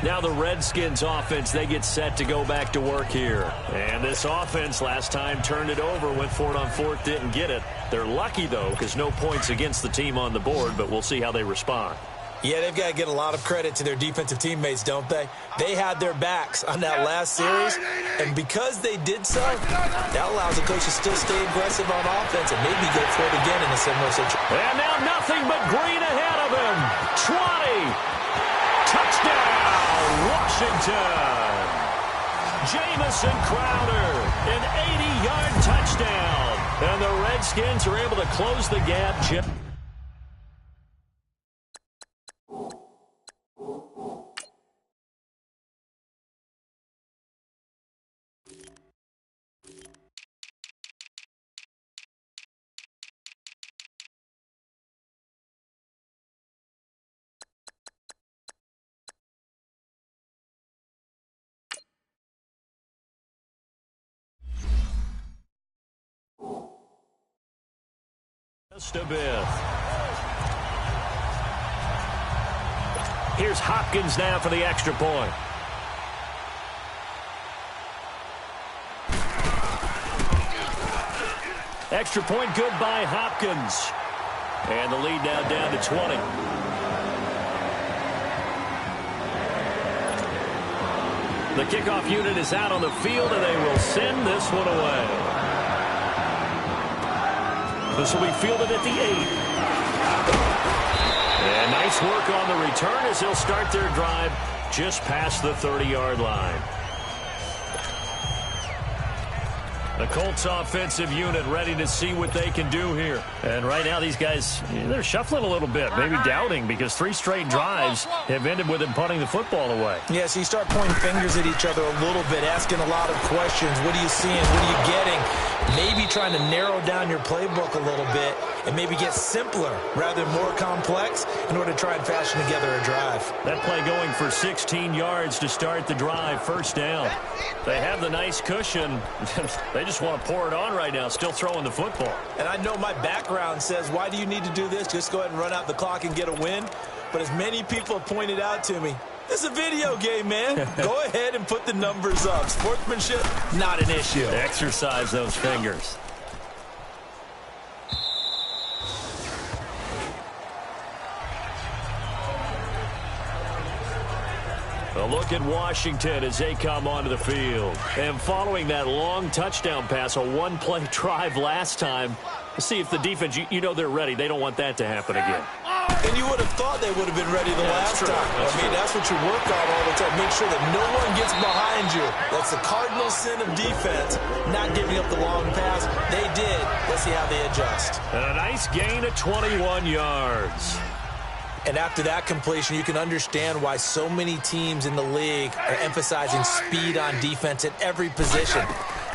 Now the Redskins offense, they get set to go back to work here. And this offense last time turned it over, went for it on fourth, didn't get it. They're lucky, though, because no points against the team on the board, but we'll see how they respond. Yeah, they've got to get a lot of credit to their defensive teammates, don't they? They had their backs on that last series, and because they did so, that allows the coach to still stay aggressive on offense and maybe go for it again in a similar situation. And now nothing but green ahead of him. 20. Touchdown, Washington. Jamison Crowder, an 80-yard touchdown. And the Redskins are able to close the gap. Just a bit. Here's Hopkins now for the extra point. Extra point good by Hopkins. And the lead now down to 20. The kickoff unit is out on the field, and they will send this one away. This will be fielded at the 8. And nice work on the return as they'll start their drive just past the 30-yard line. The Colts offensive unit ready to see what they can do here. And right now these guys, they're shuffling a little bit, maybe doubting, because 3 straight drives have ended with them punting the football away. Yeah, so you start pointing fingers at each other a little bit, asking a lot of questions. What are you seeing? What are you getting? Maybe trying to narrow down your playbook a little bit and maybe get simpler rather than more complex in order to try and fashion together a drive. That play going for 16 yards to start the drive, first down. They have the nice cushion. They just want to pour it on right now, still throwing the football. And I know my background says, why do you need to do this? Just go ahead and run out the clock and get a win. But as many people have pointed out to me, it's a video game, man. Go ahead and put the numbers up. Sportsmanship, not an issue. Exercise those fingers. A look at Washington as they come onto the field. And following that long touchdown pass, a one-play drive last time, let's see if the defense, you know they're ready. They don't want that to happen again. And you would have thought they would have been ready the last time. That's what you work on all the time. Make sure that no one gets behind you. That's the cardinal sin of defense, not giving up the long pass. They did. Let's see how they adjust. And a nice gain of 21 yards. And after that completion, you can understand why so many teams in the league are emphasizing speed on defense at every position.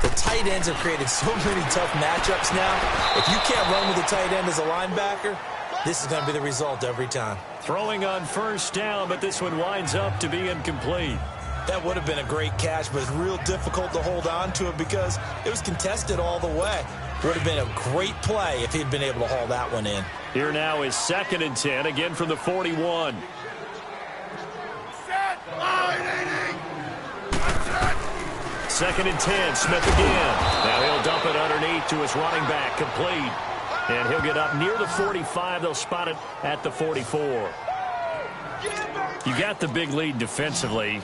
The tight ends have created so many tough matchups now. If you can't run with the tight end as a linebacker, this is going to be the result every time. Throwing on first down, but this one winds up to be incomplete. That would have been a great catch, but it's real difficult to hold on to it because it was contested all the way. It would have been a great play if he'd been able to haul that one in. Here now is 2nd and 10, again from the 41. Second and 10, Smith again. Now he'll dump it underneath to his running back, complete. And he'll get up near the 45. They'll spot it at the 44. You got the big lead defensively.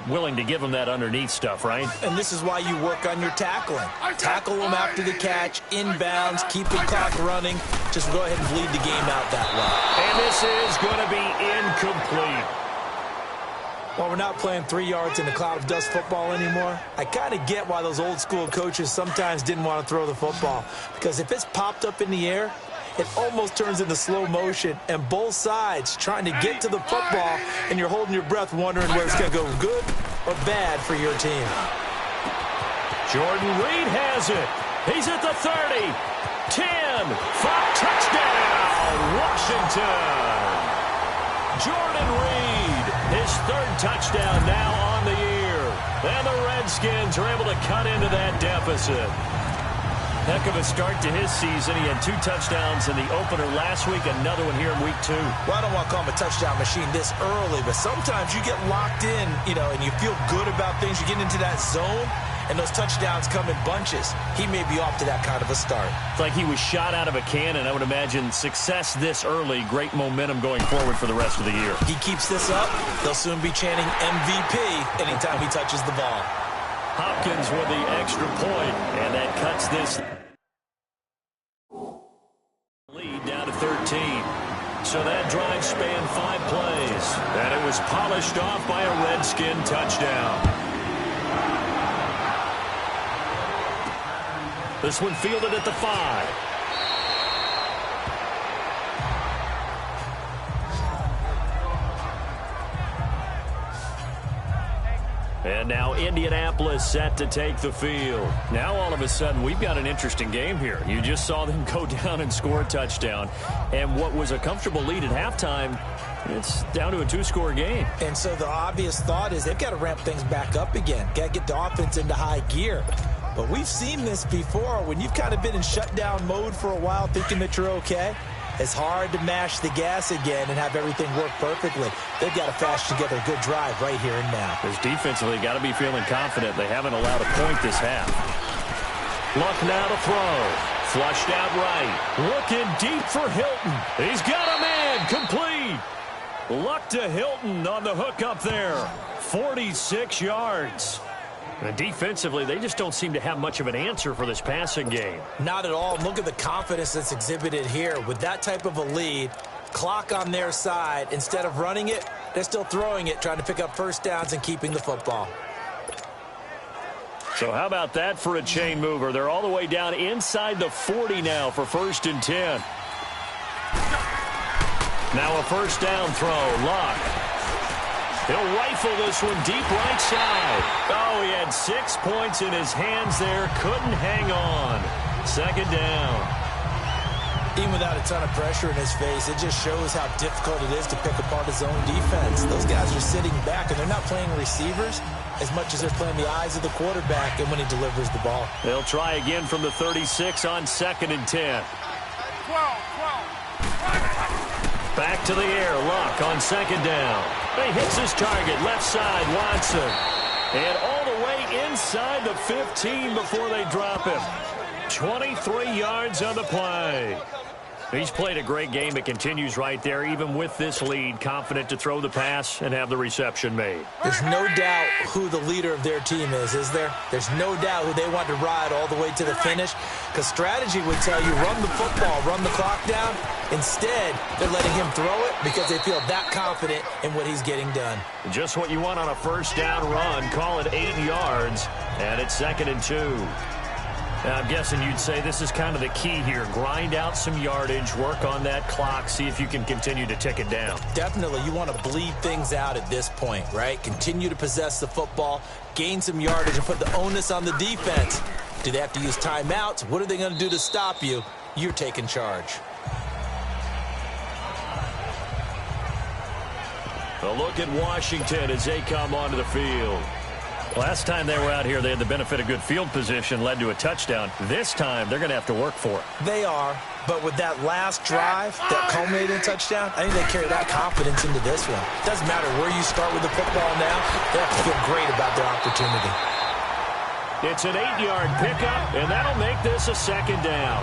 Willing to give him that underneath stuff, right? And this is why you work on your tackling. Tackle them after the catch, inbounds, keep the clock running. Just go ahead and bleed the game out that way. And this is going to be incomplete. While we're not playing 3 yards in a cloud of dust football anymore, I kind of get why those old school coaches sometimes didn't want to throw the football. Because if it's popped up in the air, it almost turns into slow motion, and both sides trying to get to the football, and you're holding your breath wondering whether it's going to go good or bad for your team. Jordan Reed has it. He's at the 30. 10. 5. Touchdown, Washington. Jordan Reed, his third touchdown now on the year. And the Redskins are able to cut into that deficit. Heck of a start to his season. He had 2 touchdowns in the opener last week, another one here in week 2. Well, I don't want to call him a touchdown machine this early, but sometimes you get locked in, and you feel good about things. You get into that zone, and those touchdowns come in bunches. He may be off to that kind of a start. It's like he was shot out of a cannon. I would imagine success this early, great momentum going forward for the rest of the year. He keeps this up, they'll soon be chanting MVP anytime he touches the ball. Hopkins with the extra point, and that cuts this lead down to 13. So that drive spanned 5 plays, and it was polished off by a Redskin touchdown. This one fielded at the 5. And now Indianapolis set to take the field. Now all of a sudden we've got an interesting game here. You just saw them go down and score a touchdown. And what was a comfortable lead at halftime, it's down to a 2-score game. And so the obvious thought is they've got to ramp things back up again. Got to get the offense into high gear. But we've seen this before when you've kind of been in shutdown mode for a while thinking that you're okay. It's hard to mash the gas again and have everything work perfectly. They've got to flash together a good drive right here and now. This defensively got to be feeling confident. They haven't allowed a point this half. Luck now to throw. Flushed out right. Looking deep for Hilton. He's got a man. Complete. Luck to Hilton on the hook up there. 46 yards. And defensively, they just don't seem to have much of an answer for this passing game. Not at all. Look at the confidence that's exhibited here. With that type of a lead, clock on their side, instead of running it, they're still throwing it, trying to pick up first downs and keeping the football. So how about that for a chain mover? They're all the way down inside the 40 now for 1st and 10. Now a first down throw. Luck. He'll rifle this one deep right side. Oh, he had 6 points in his hands there. Couldn't hang on. 2nd down. Even without a ton of pressure in his face, it just shows how difficult it is to pick apart his own defense. Those guys are sitting back, and they're not playing receivers as much as they're playing the eyes of the quarterback and when he delivers the ball. They'll try again from the 36 on 2nd and 10. 12. Back to the air. Luck on 2nd down. He hits his target. Left side, Watson. And all the way inside the 15 before they drop him. 23 yards on the play. He's played a great game. It continues right there, even with this lead. Confident to throw the pass and have the reception made. There's no doubt who the leader of their team is there? There's no doubt who they want to ride all the way to the finish. Because strategy would tell you, run the football, run the clock down. Instead, they're letting him throw it because they feel that confident in what he's getting done. Just what you want on a first down run. Call it 8 yards, and it's 2nd and 2. Now, I'm guessing you'd say this is kind of the key here. Grind out some yardage, work on that clock, see if you can continue to tick it down. Definitely, you want to bleed things out at this point, right? Continue to possess the football, gain some yardage, and put the onus on the defense. Do they have to use timeouts? What are they going to do to stop you? You're taking charge. A look at Washington as they come onto the field. Last time they were out here, they had the benefit of good field position, led to a touchdown. This time, they're going to have to work for it. They are, but with that last drive that culminated in a touchdown, I think they carry that confidence into this one. Doesn't matter where you start with the football now, they have to feel great about their opportunity. It's an 8-yard pickup, and that'll make this a 2nd down.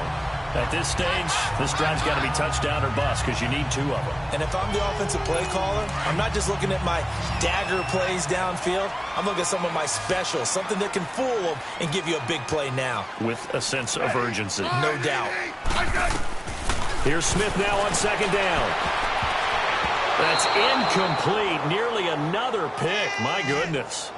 At this stage, this drive's got to be touchdown or bust because you need 2 of them. And if I'm the offensive play caller, I'm not just looking at my dagger plays downfield. I'm looking at some of my specials, something that can fool them and give you a big play now. With a sense of urgency. No doubt. Here's Smith now on 2nd down. That's incomplete. Nearly another pick. My goodness.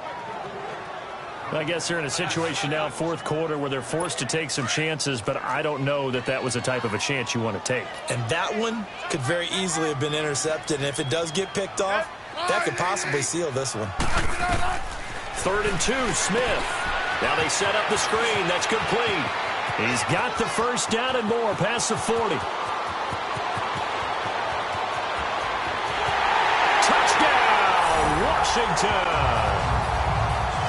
I guess they're in a situation now, 4th quarter, where they're forced to take some chances, but I don't know that that was the type of a chance you want to take. And that one could very easily have been intercepted, and if it does get picked off, that could possibly seal this one. 3rd and 2, Smith. Now they set up the screen. That's complete. He's got the first down and more past the 40. Touchdown, Washington.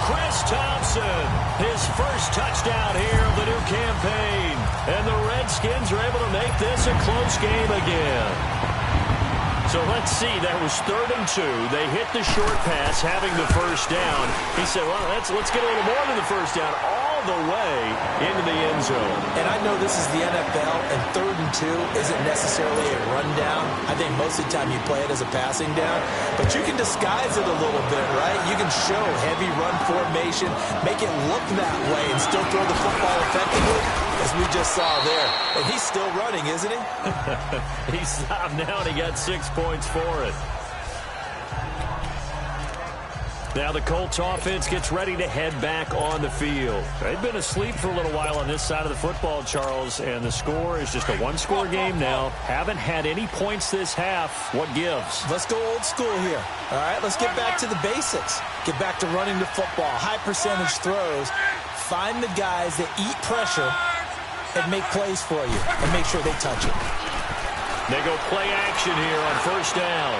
Chris Thompson, his first touchdown here of the new campaign. And the Redskins are able to make this a close game again. So let's see, that was 3rd and 2. They hit the short pass, having the first down. He said, well, let's get a little more than the first down, all the way into the end zone. And I know this is the NFL, and 3rd and 2 isn't necessarily a rundown. I think most of the time you play it as a passing down. But you can disguise it a little bit, right? You can show heavy run formation, make it look that way, and still throw the football effectively, as we just saw there. And he's still running, isn't he? He stopped now, and he got 6 points for it. Now the Colts offense gets ready to head back on the field. They've been asleep for a little while on this side of the football, Charles, and the score is just a one-score game now. Haven't had any points this half. What gives? Let's go old school here. All right, let's get back to the basics. Get back to running the football, high percentage throws. Find the guys that eat pressure and make plays for you and make sure they touch it. They go play action here on first down.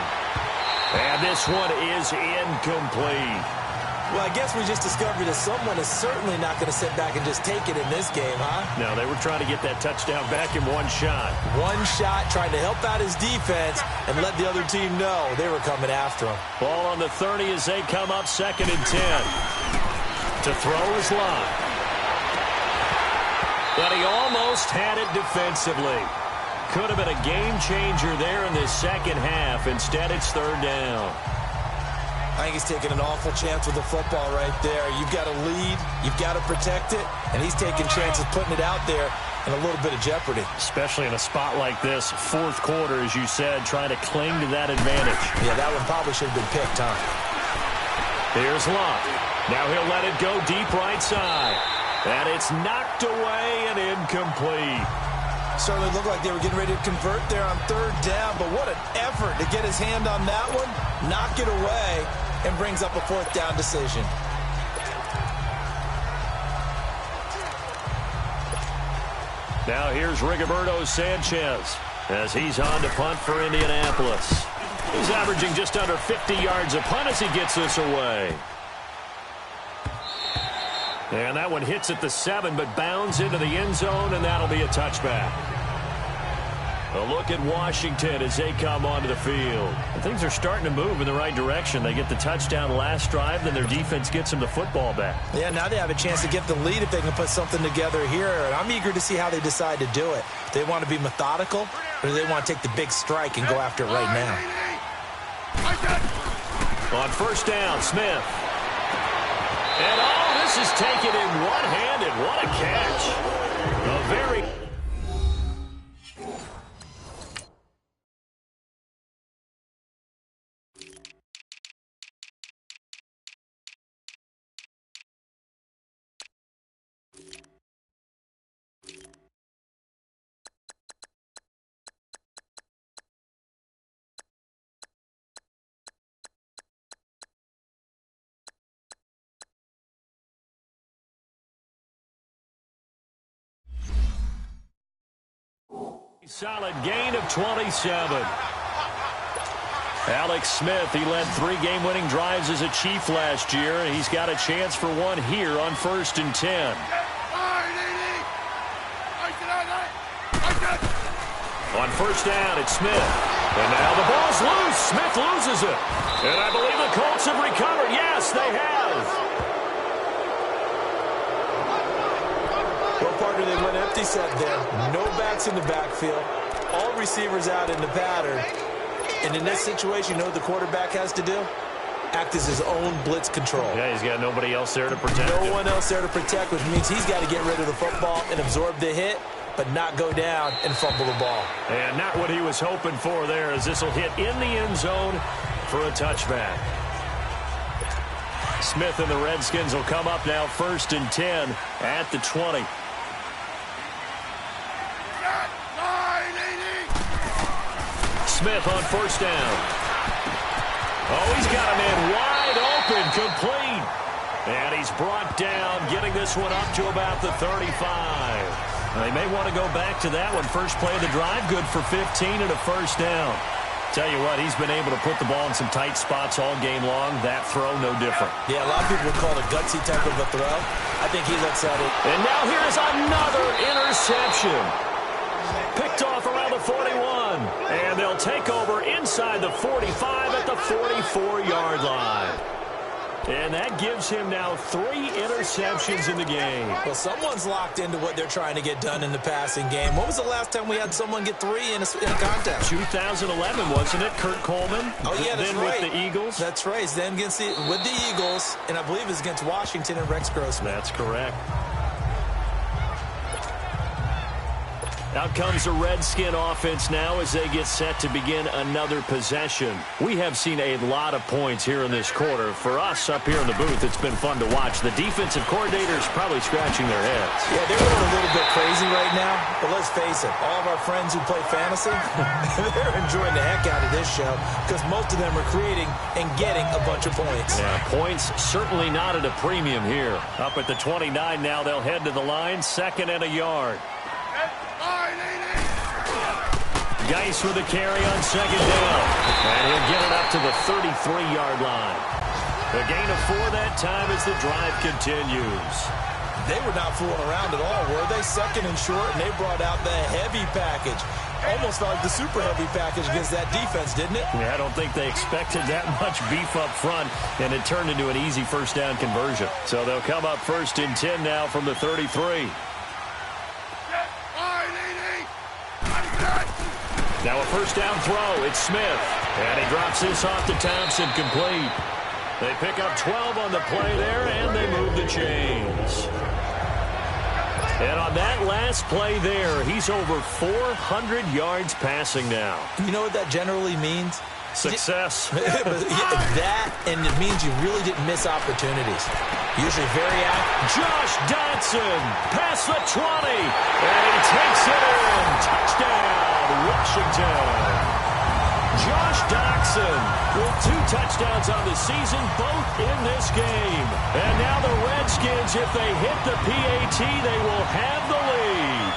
And this one is incomplete. Well, I guess we just discovered that someone is certainly not going to sit back and just take it in this game, huh? No, they were trying to get that touchdown back in one shot. One shot, trying to help out his defense and let the other team know they were coming after him. Ball on the 30 as they come up 2nd and 10. To throw is Lott. But he almost had it defensively. Could have been a game changer there in this second half. Instead, it's 3rd down. I think he's taking an awful chance with the football right there. You've got to lead. You've got to protect it. And he's taking chances putting it out there in a little bit of jeopardy. Especially in a spot like this, 4th quarter, as you said, trying to cling to that advantage. Yeah, that one probably should have been picked, huh? Here's Lott. Now he'll let it go deep right side. And it's knocked away and incomplete. Certainly looked like they were getting ready to convert there on 3rd down, but what an effort to get his hand on that one, knock it away, and brings up a 4th down decision. Now here's Rigoberto Sanchez as he's on to punt for Indianapolis. He's averaging just under 50 yards a punt as he gets this away. And that one hits at the 7, but bounds into the end zone, and that'll be a touchback. A look at Washington as they come onto the field. And things are starting to move in the right direction. They get the touchdown last drive, then their defense gets them the football back. Yeah, now they have a chance to get the lead if they can put something together here. And I'm eager to see how they decide to do it. Do they want to be methodical, or do they want to take the big strike and go after it right now? On first down, Smith. And all this is taken in one-handed. What a catch. A very... Solid gain of 27. Alex Smith, he led 3 game-winning drives as a Chief last year, and he's got a chance for one here on 1st and 10. On first down, it's Smith. And now the ball's loose. Smith loses it. And I believe the Colts have recovered. Yes, they have. Well, partner, they went empty set there. No backs in the backfield. All receivers out in the pattern. And in this situation, you know what the quarterback has to do? Act as his own blitz control. Yeah, he's got nobody else there to protect him. No one else there to protect, which means he's got to get rid of the football and absorb the hit, but not go down and fumble the ball. And not what he was hoping for there, as this will hit in the end zone for a touchback. Smith and the Redskins will come up now 1st and 10 at the 20. Smith on first down. Oh, he's got a man wide open, complete. And he's brought down, getting this one up to about the 35. They may want to go back to that one. First play of the drive, good for 15 and a first down. Tell you what, he's been able to put the ball in some tight spots all game long. That throw, no different. Yeah, a lot of people would call it a gutsy type of a throw. I think he looks at it. And now here's another interception. Picked off around the 41. And they'll take over inside the 45 at the 44-yard line. And that gives him now 3 interceptions in the game. Well, someone's locked into what they're trying to get done in the passing game. When was the last time we had someone get 3 in a contest? 2011, wasn't it? Kurt Coleman. Oh, yeah, that's then right. with the Eagles. That's right. Then with the Eagles, and I believe it's against Washington and Rex Grossman. That's correct. Out comes the Redskin offense now as they get set to begin another possession. We have seen a lot of points here in this quarter. For us up here in the booth, it's been fun to watch. The defensive coordinators probably scratching their heads. Yeah, they're going a little bit crazy right now. But let's face it, all of our friends who play fantasy, they're enjoying the heck out of this show because most of them are creating and getting a bunch of points. Yeah, points certainly not at a premium here. Up at the 29 now, they'll head to the line, 2nd and a yard. Geis with a carry on 2nd down. And he'll get it up to the 33-yard line. A gain of 4 that time as the drive continues. They were not fooling around at all, were they? 2nd and short, and they brought out the heavy package. Almost felt like the super heavy package against that defense, didn't it? Yeah, I don't think they expected that much beef up front, and it turned into an easy first down conversion. So they'll come up 1st and 10 now from the 33. Now a first down throw. It's Smith. And he drops this off to Thompson, complete. They pick up 12 on the play there, and they move the chains. And on that last play there, he's over 400 yards passing now. You know what that generally means? Success. That, and it means you really didn't miss opportunities. Usually very active. Josh Dotson past the 20. And he takes it in. Touchdown, Washington. Josh Dotson with 2 touchdowns on the season, both in this game. And now the Redskins, if they hit the PAT, they will have the lead.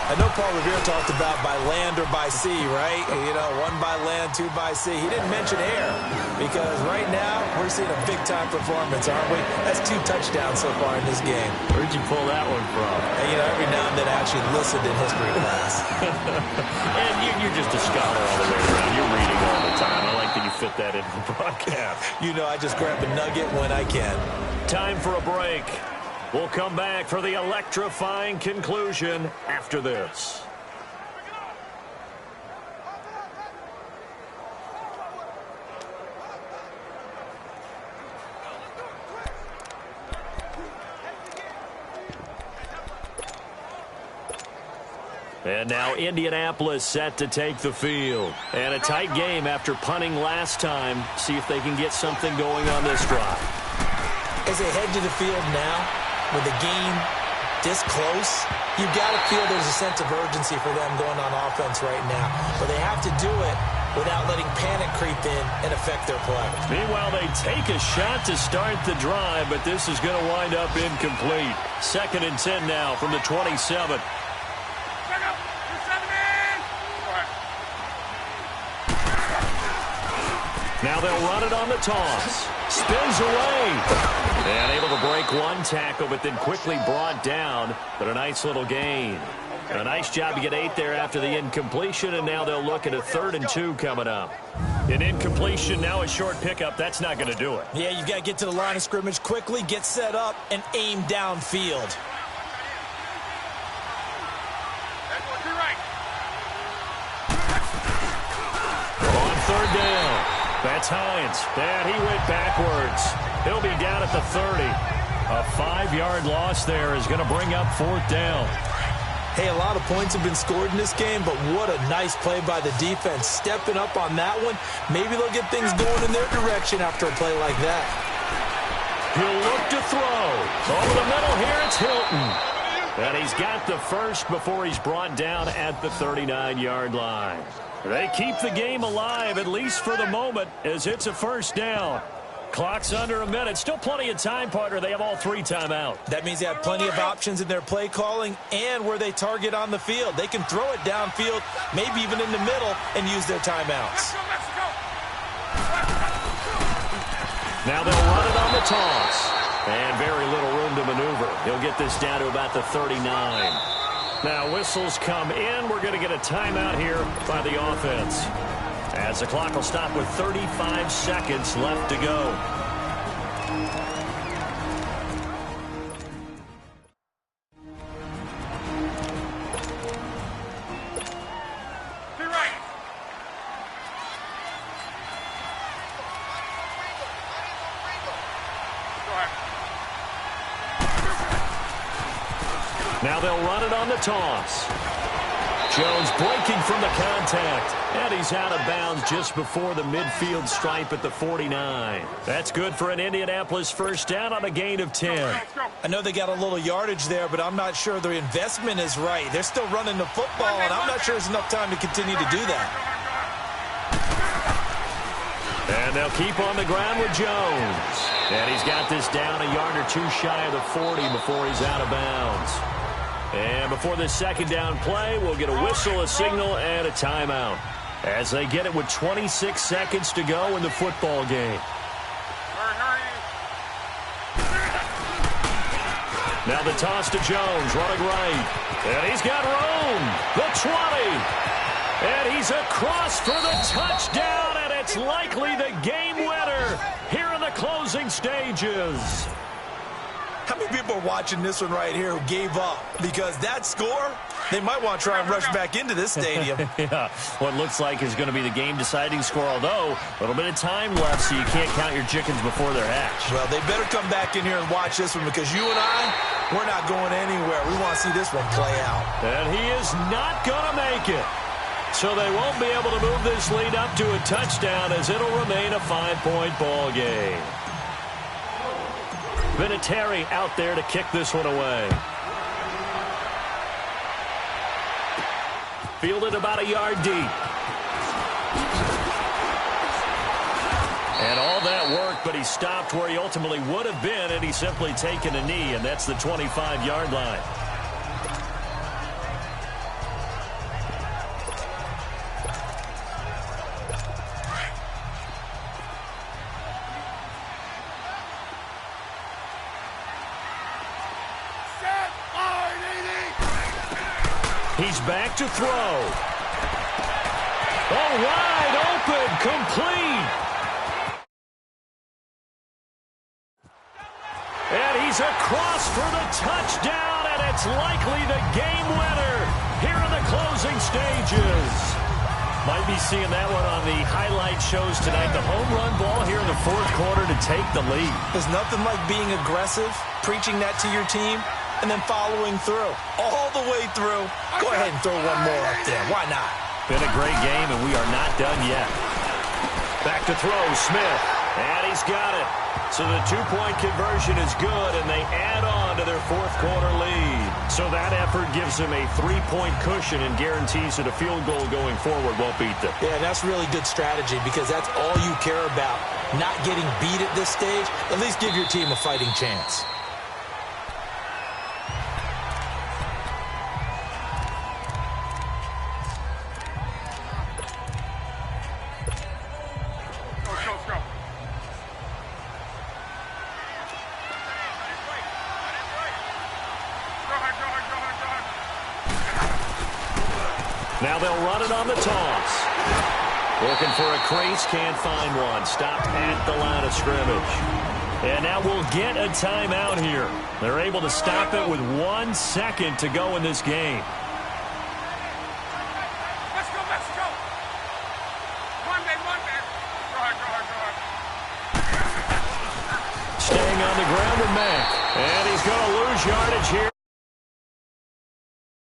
I know Paul Revere talked about by land or by sea, right? You know, 1 by land, 2 by sea. He didn't mention air because right now we're seeing a big-time performance, aren't we? That's 2 touchdowns so far in this game. Where'd you pull that one from? And, you know, every now and then I actually listened in history class. And you're just a scholar all the way around. You're reading all the time. I like that you fit that into the broadcast. You know, I just grab a nugget when I can. Time for a break. We'll come back for the electrifying conclusion after this. And now Indianapolis set to take the field. And a tight game after punting last time. See if they can get something going on this drive. As they head to the field now, with the game this close, you've got to feel there's a sense of urgency for them going on offense right now. But they have to do it without letting panic creep in and affect their play. Meanwhile, they take a shot to start the drive, but this is going to wind up incomplete. 2nd and 10 now from the 27. Now they'll run it on the toss. Spins away. And able to break 1 tackle, but then quickly brought down. But a nice little gain. A nice job to get 8 there after the incompletion, and now they'll look at a 3rd and 2 coming up. An incompletion, now a short pickup. That's not going to do it. Yeah, you've got to get to the line of scrimmage quickly, get set up, and aim downfield. On 3rd down. That's Hines. And he went backwards. He'll be down at the 30. A 5-yard loss there is going to bring up 4th down. Hey, a lot of points have been scored in this game, but what a nice play by the defense. Stepping up on that one. Maybe they'll get things going in their direction after a play like that. He'll look to throw. Over the middle here, it's Hilton. And he's got the first before he's brought down at the 39-yard line. They keep the game alive, at least for the moment, as it's a 1st down. Clock's under a minute. Still plenty of time, partner. They have all 3 timeouts. That means they have plenty of options in their play calling and where they target on the field. They can throw it downfield, maybe even in the middle, and use their timeouts. Now they'll run it on the toss. And very little room to maneuver. He'll get this down to about the 39. Now whistles come in. We're going to get a timeout here by the offense, as the clock will stop with 35 seconds left to go. Now they'll run it on the toss. Jones breaking from the contact, and he's out of bounds just before the midfield stripe at the 49. That's good for an Indianapolis first down on a gain of 10. I know they got a little yardage there, but I'm not sure the investment is right. They're still running the football, and I'm not sure there's enough time to continue to do that. And they'll keep on the ground with Jones. And he's got this down a yard or 2 shy of the 40 before he's out of bounds. And before this second down play, we'll get a whistle, a signal, and a timeout, as they get it with 26 seconds to go in the football game. Now the toss to Jones, running right. And he's got room. The 20. And he's across for the touchdown, and it's likely the game winner here in the closing stages. How many people are watching this one right here who gave up? Because that score, they might want to try and rush back into this stadium. Yeah, what looks like is going to be the game-deciding score, although a little bit of time left, so you can't count your chickens before they're hatched. Well, they better come back in here and watch this one, because you and I, we're not going anywhere. We want to see this one play out. And he is not going to make it. So they won't be able to move this lead up to a touchdown, as it'll remain a 5-point ball game. Vinatieri out there to kick this one away. Fielded about a yard deep. And all that work, but he stopped where he ultimately would have been, and he's simply taken a knee, and that's the 25-yard line. He's back to throw. Oh, wide open, complete. And he's across for the touchdown, and it's likely the game winner here in the closing stages. Might be seeing that one on the highlight shows tonight. The home run ball here in the fourth quarter to take the lead. There's nothing like being aggressive, preaching that to your team, and then following through. All the way through. Go ahead and throw one more up there. Why not? Been a great game, and we are not done yet. Back to throw, Smith. And he's got it. So the two-point conversion is good, and they add on to their fourth quarter lead. So that effort gives them a 3-point cushion and guarantees that a field goal going forward won't beat them. Yeah, that's really good strategy, because that's all you care about. Not getting beat at this stage. At least give your team a fighting chance. Now they'll run it on the toss. Looking for a crease, can't find one. Stopped at the line of scrimmage. And now we'll get a timeout here. They're able to stop it with 1 second to go in this game. Let's go, let's go. Monday. Go ahead. Staying on the ground with Mack. And he's going to lose yardage here.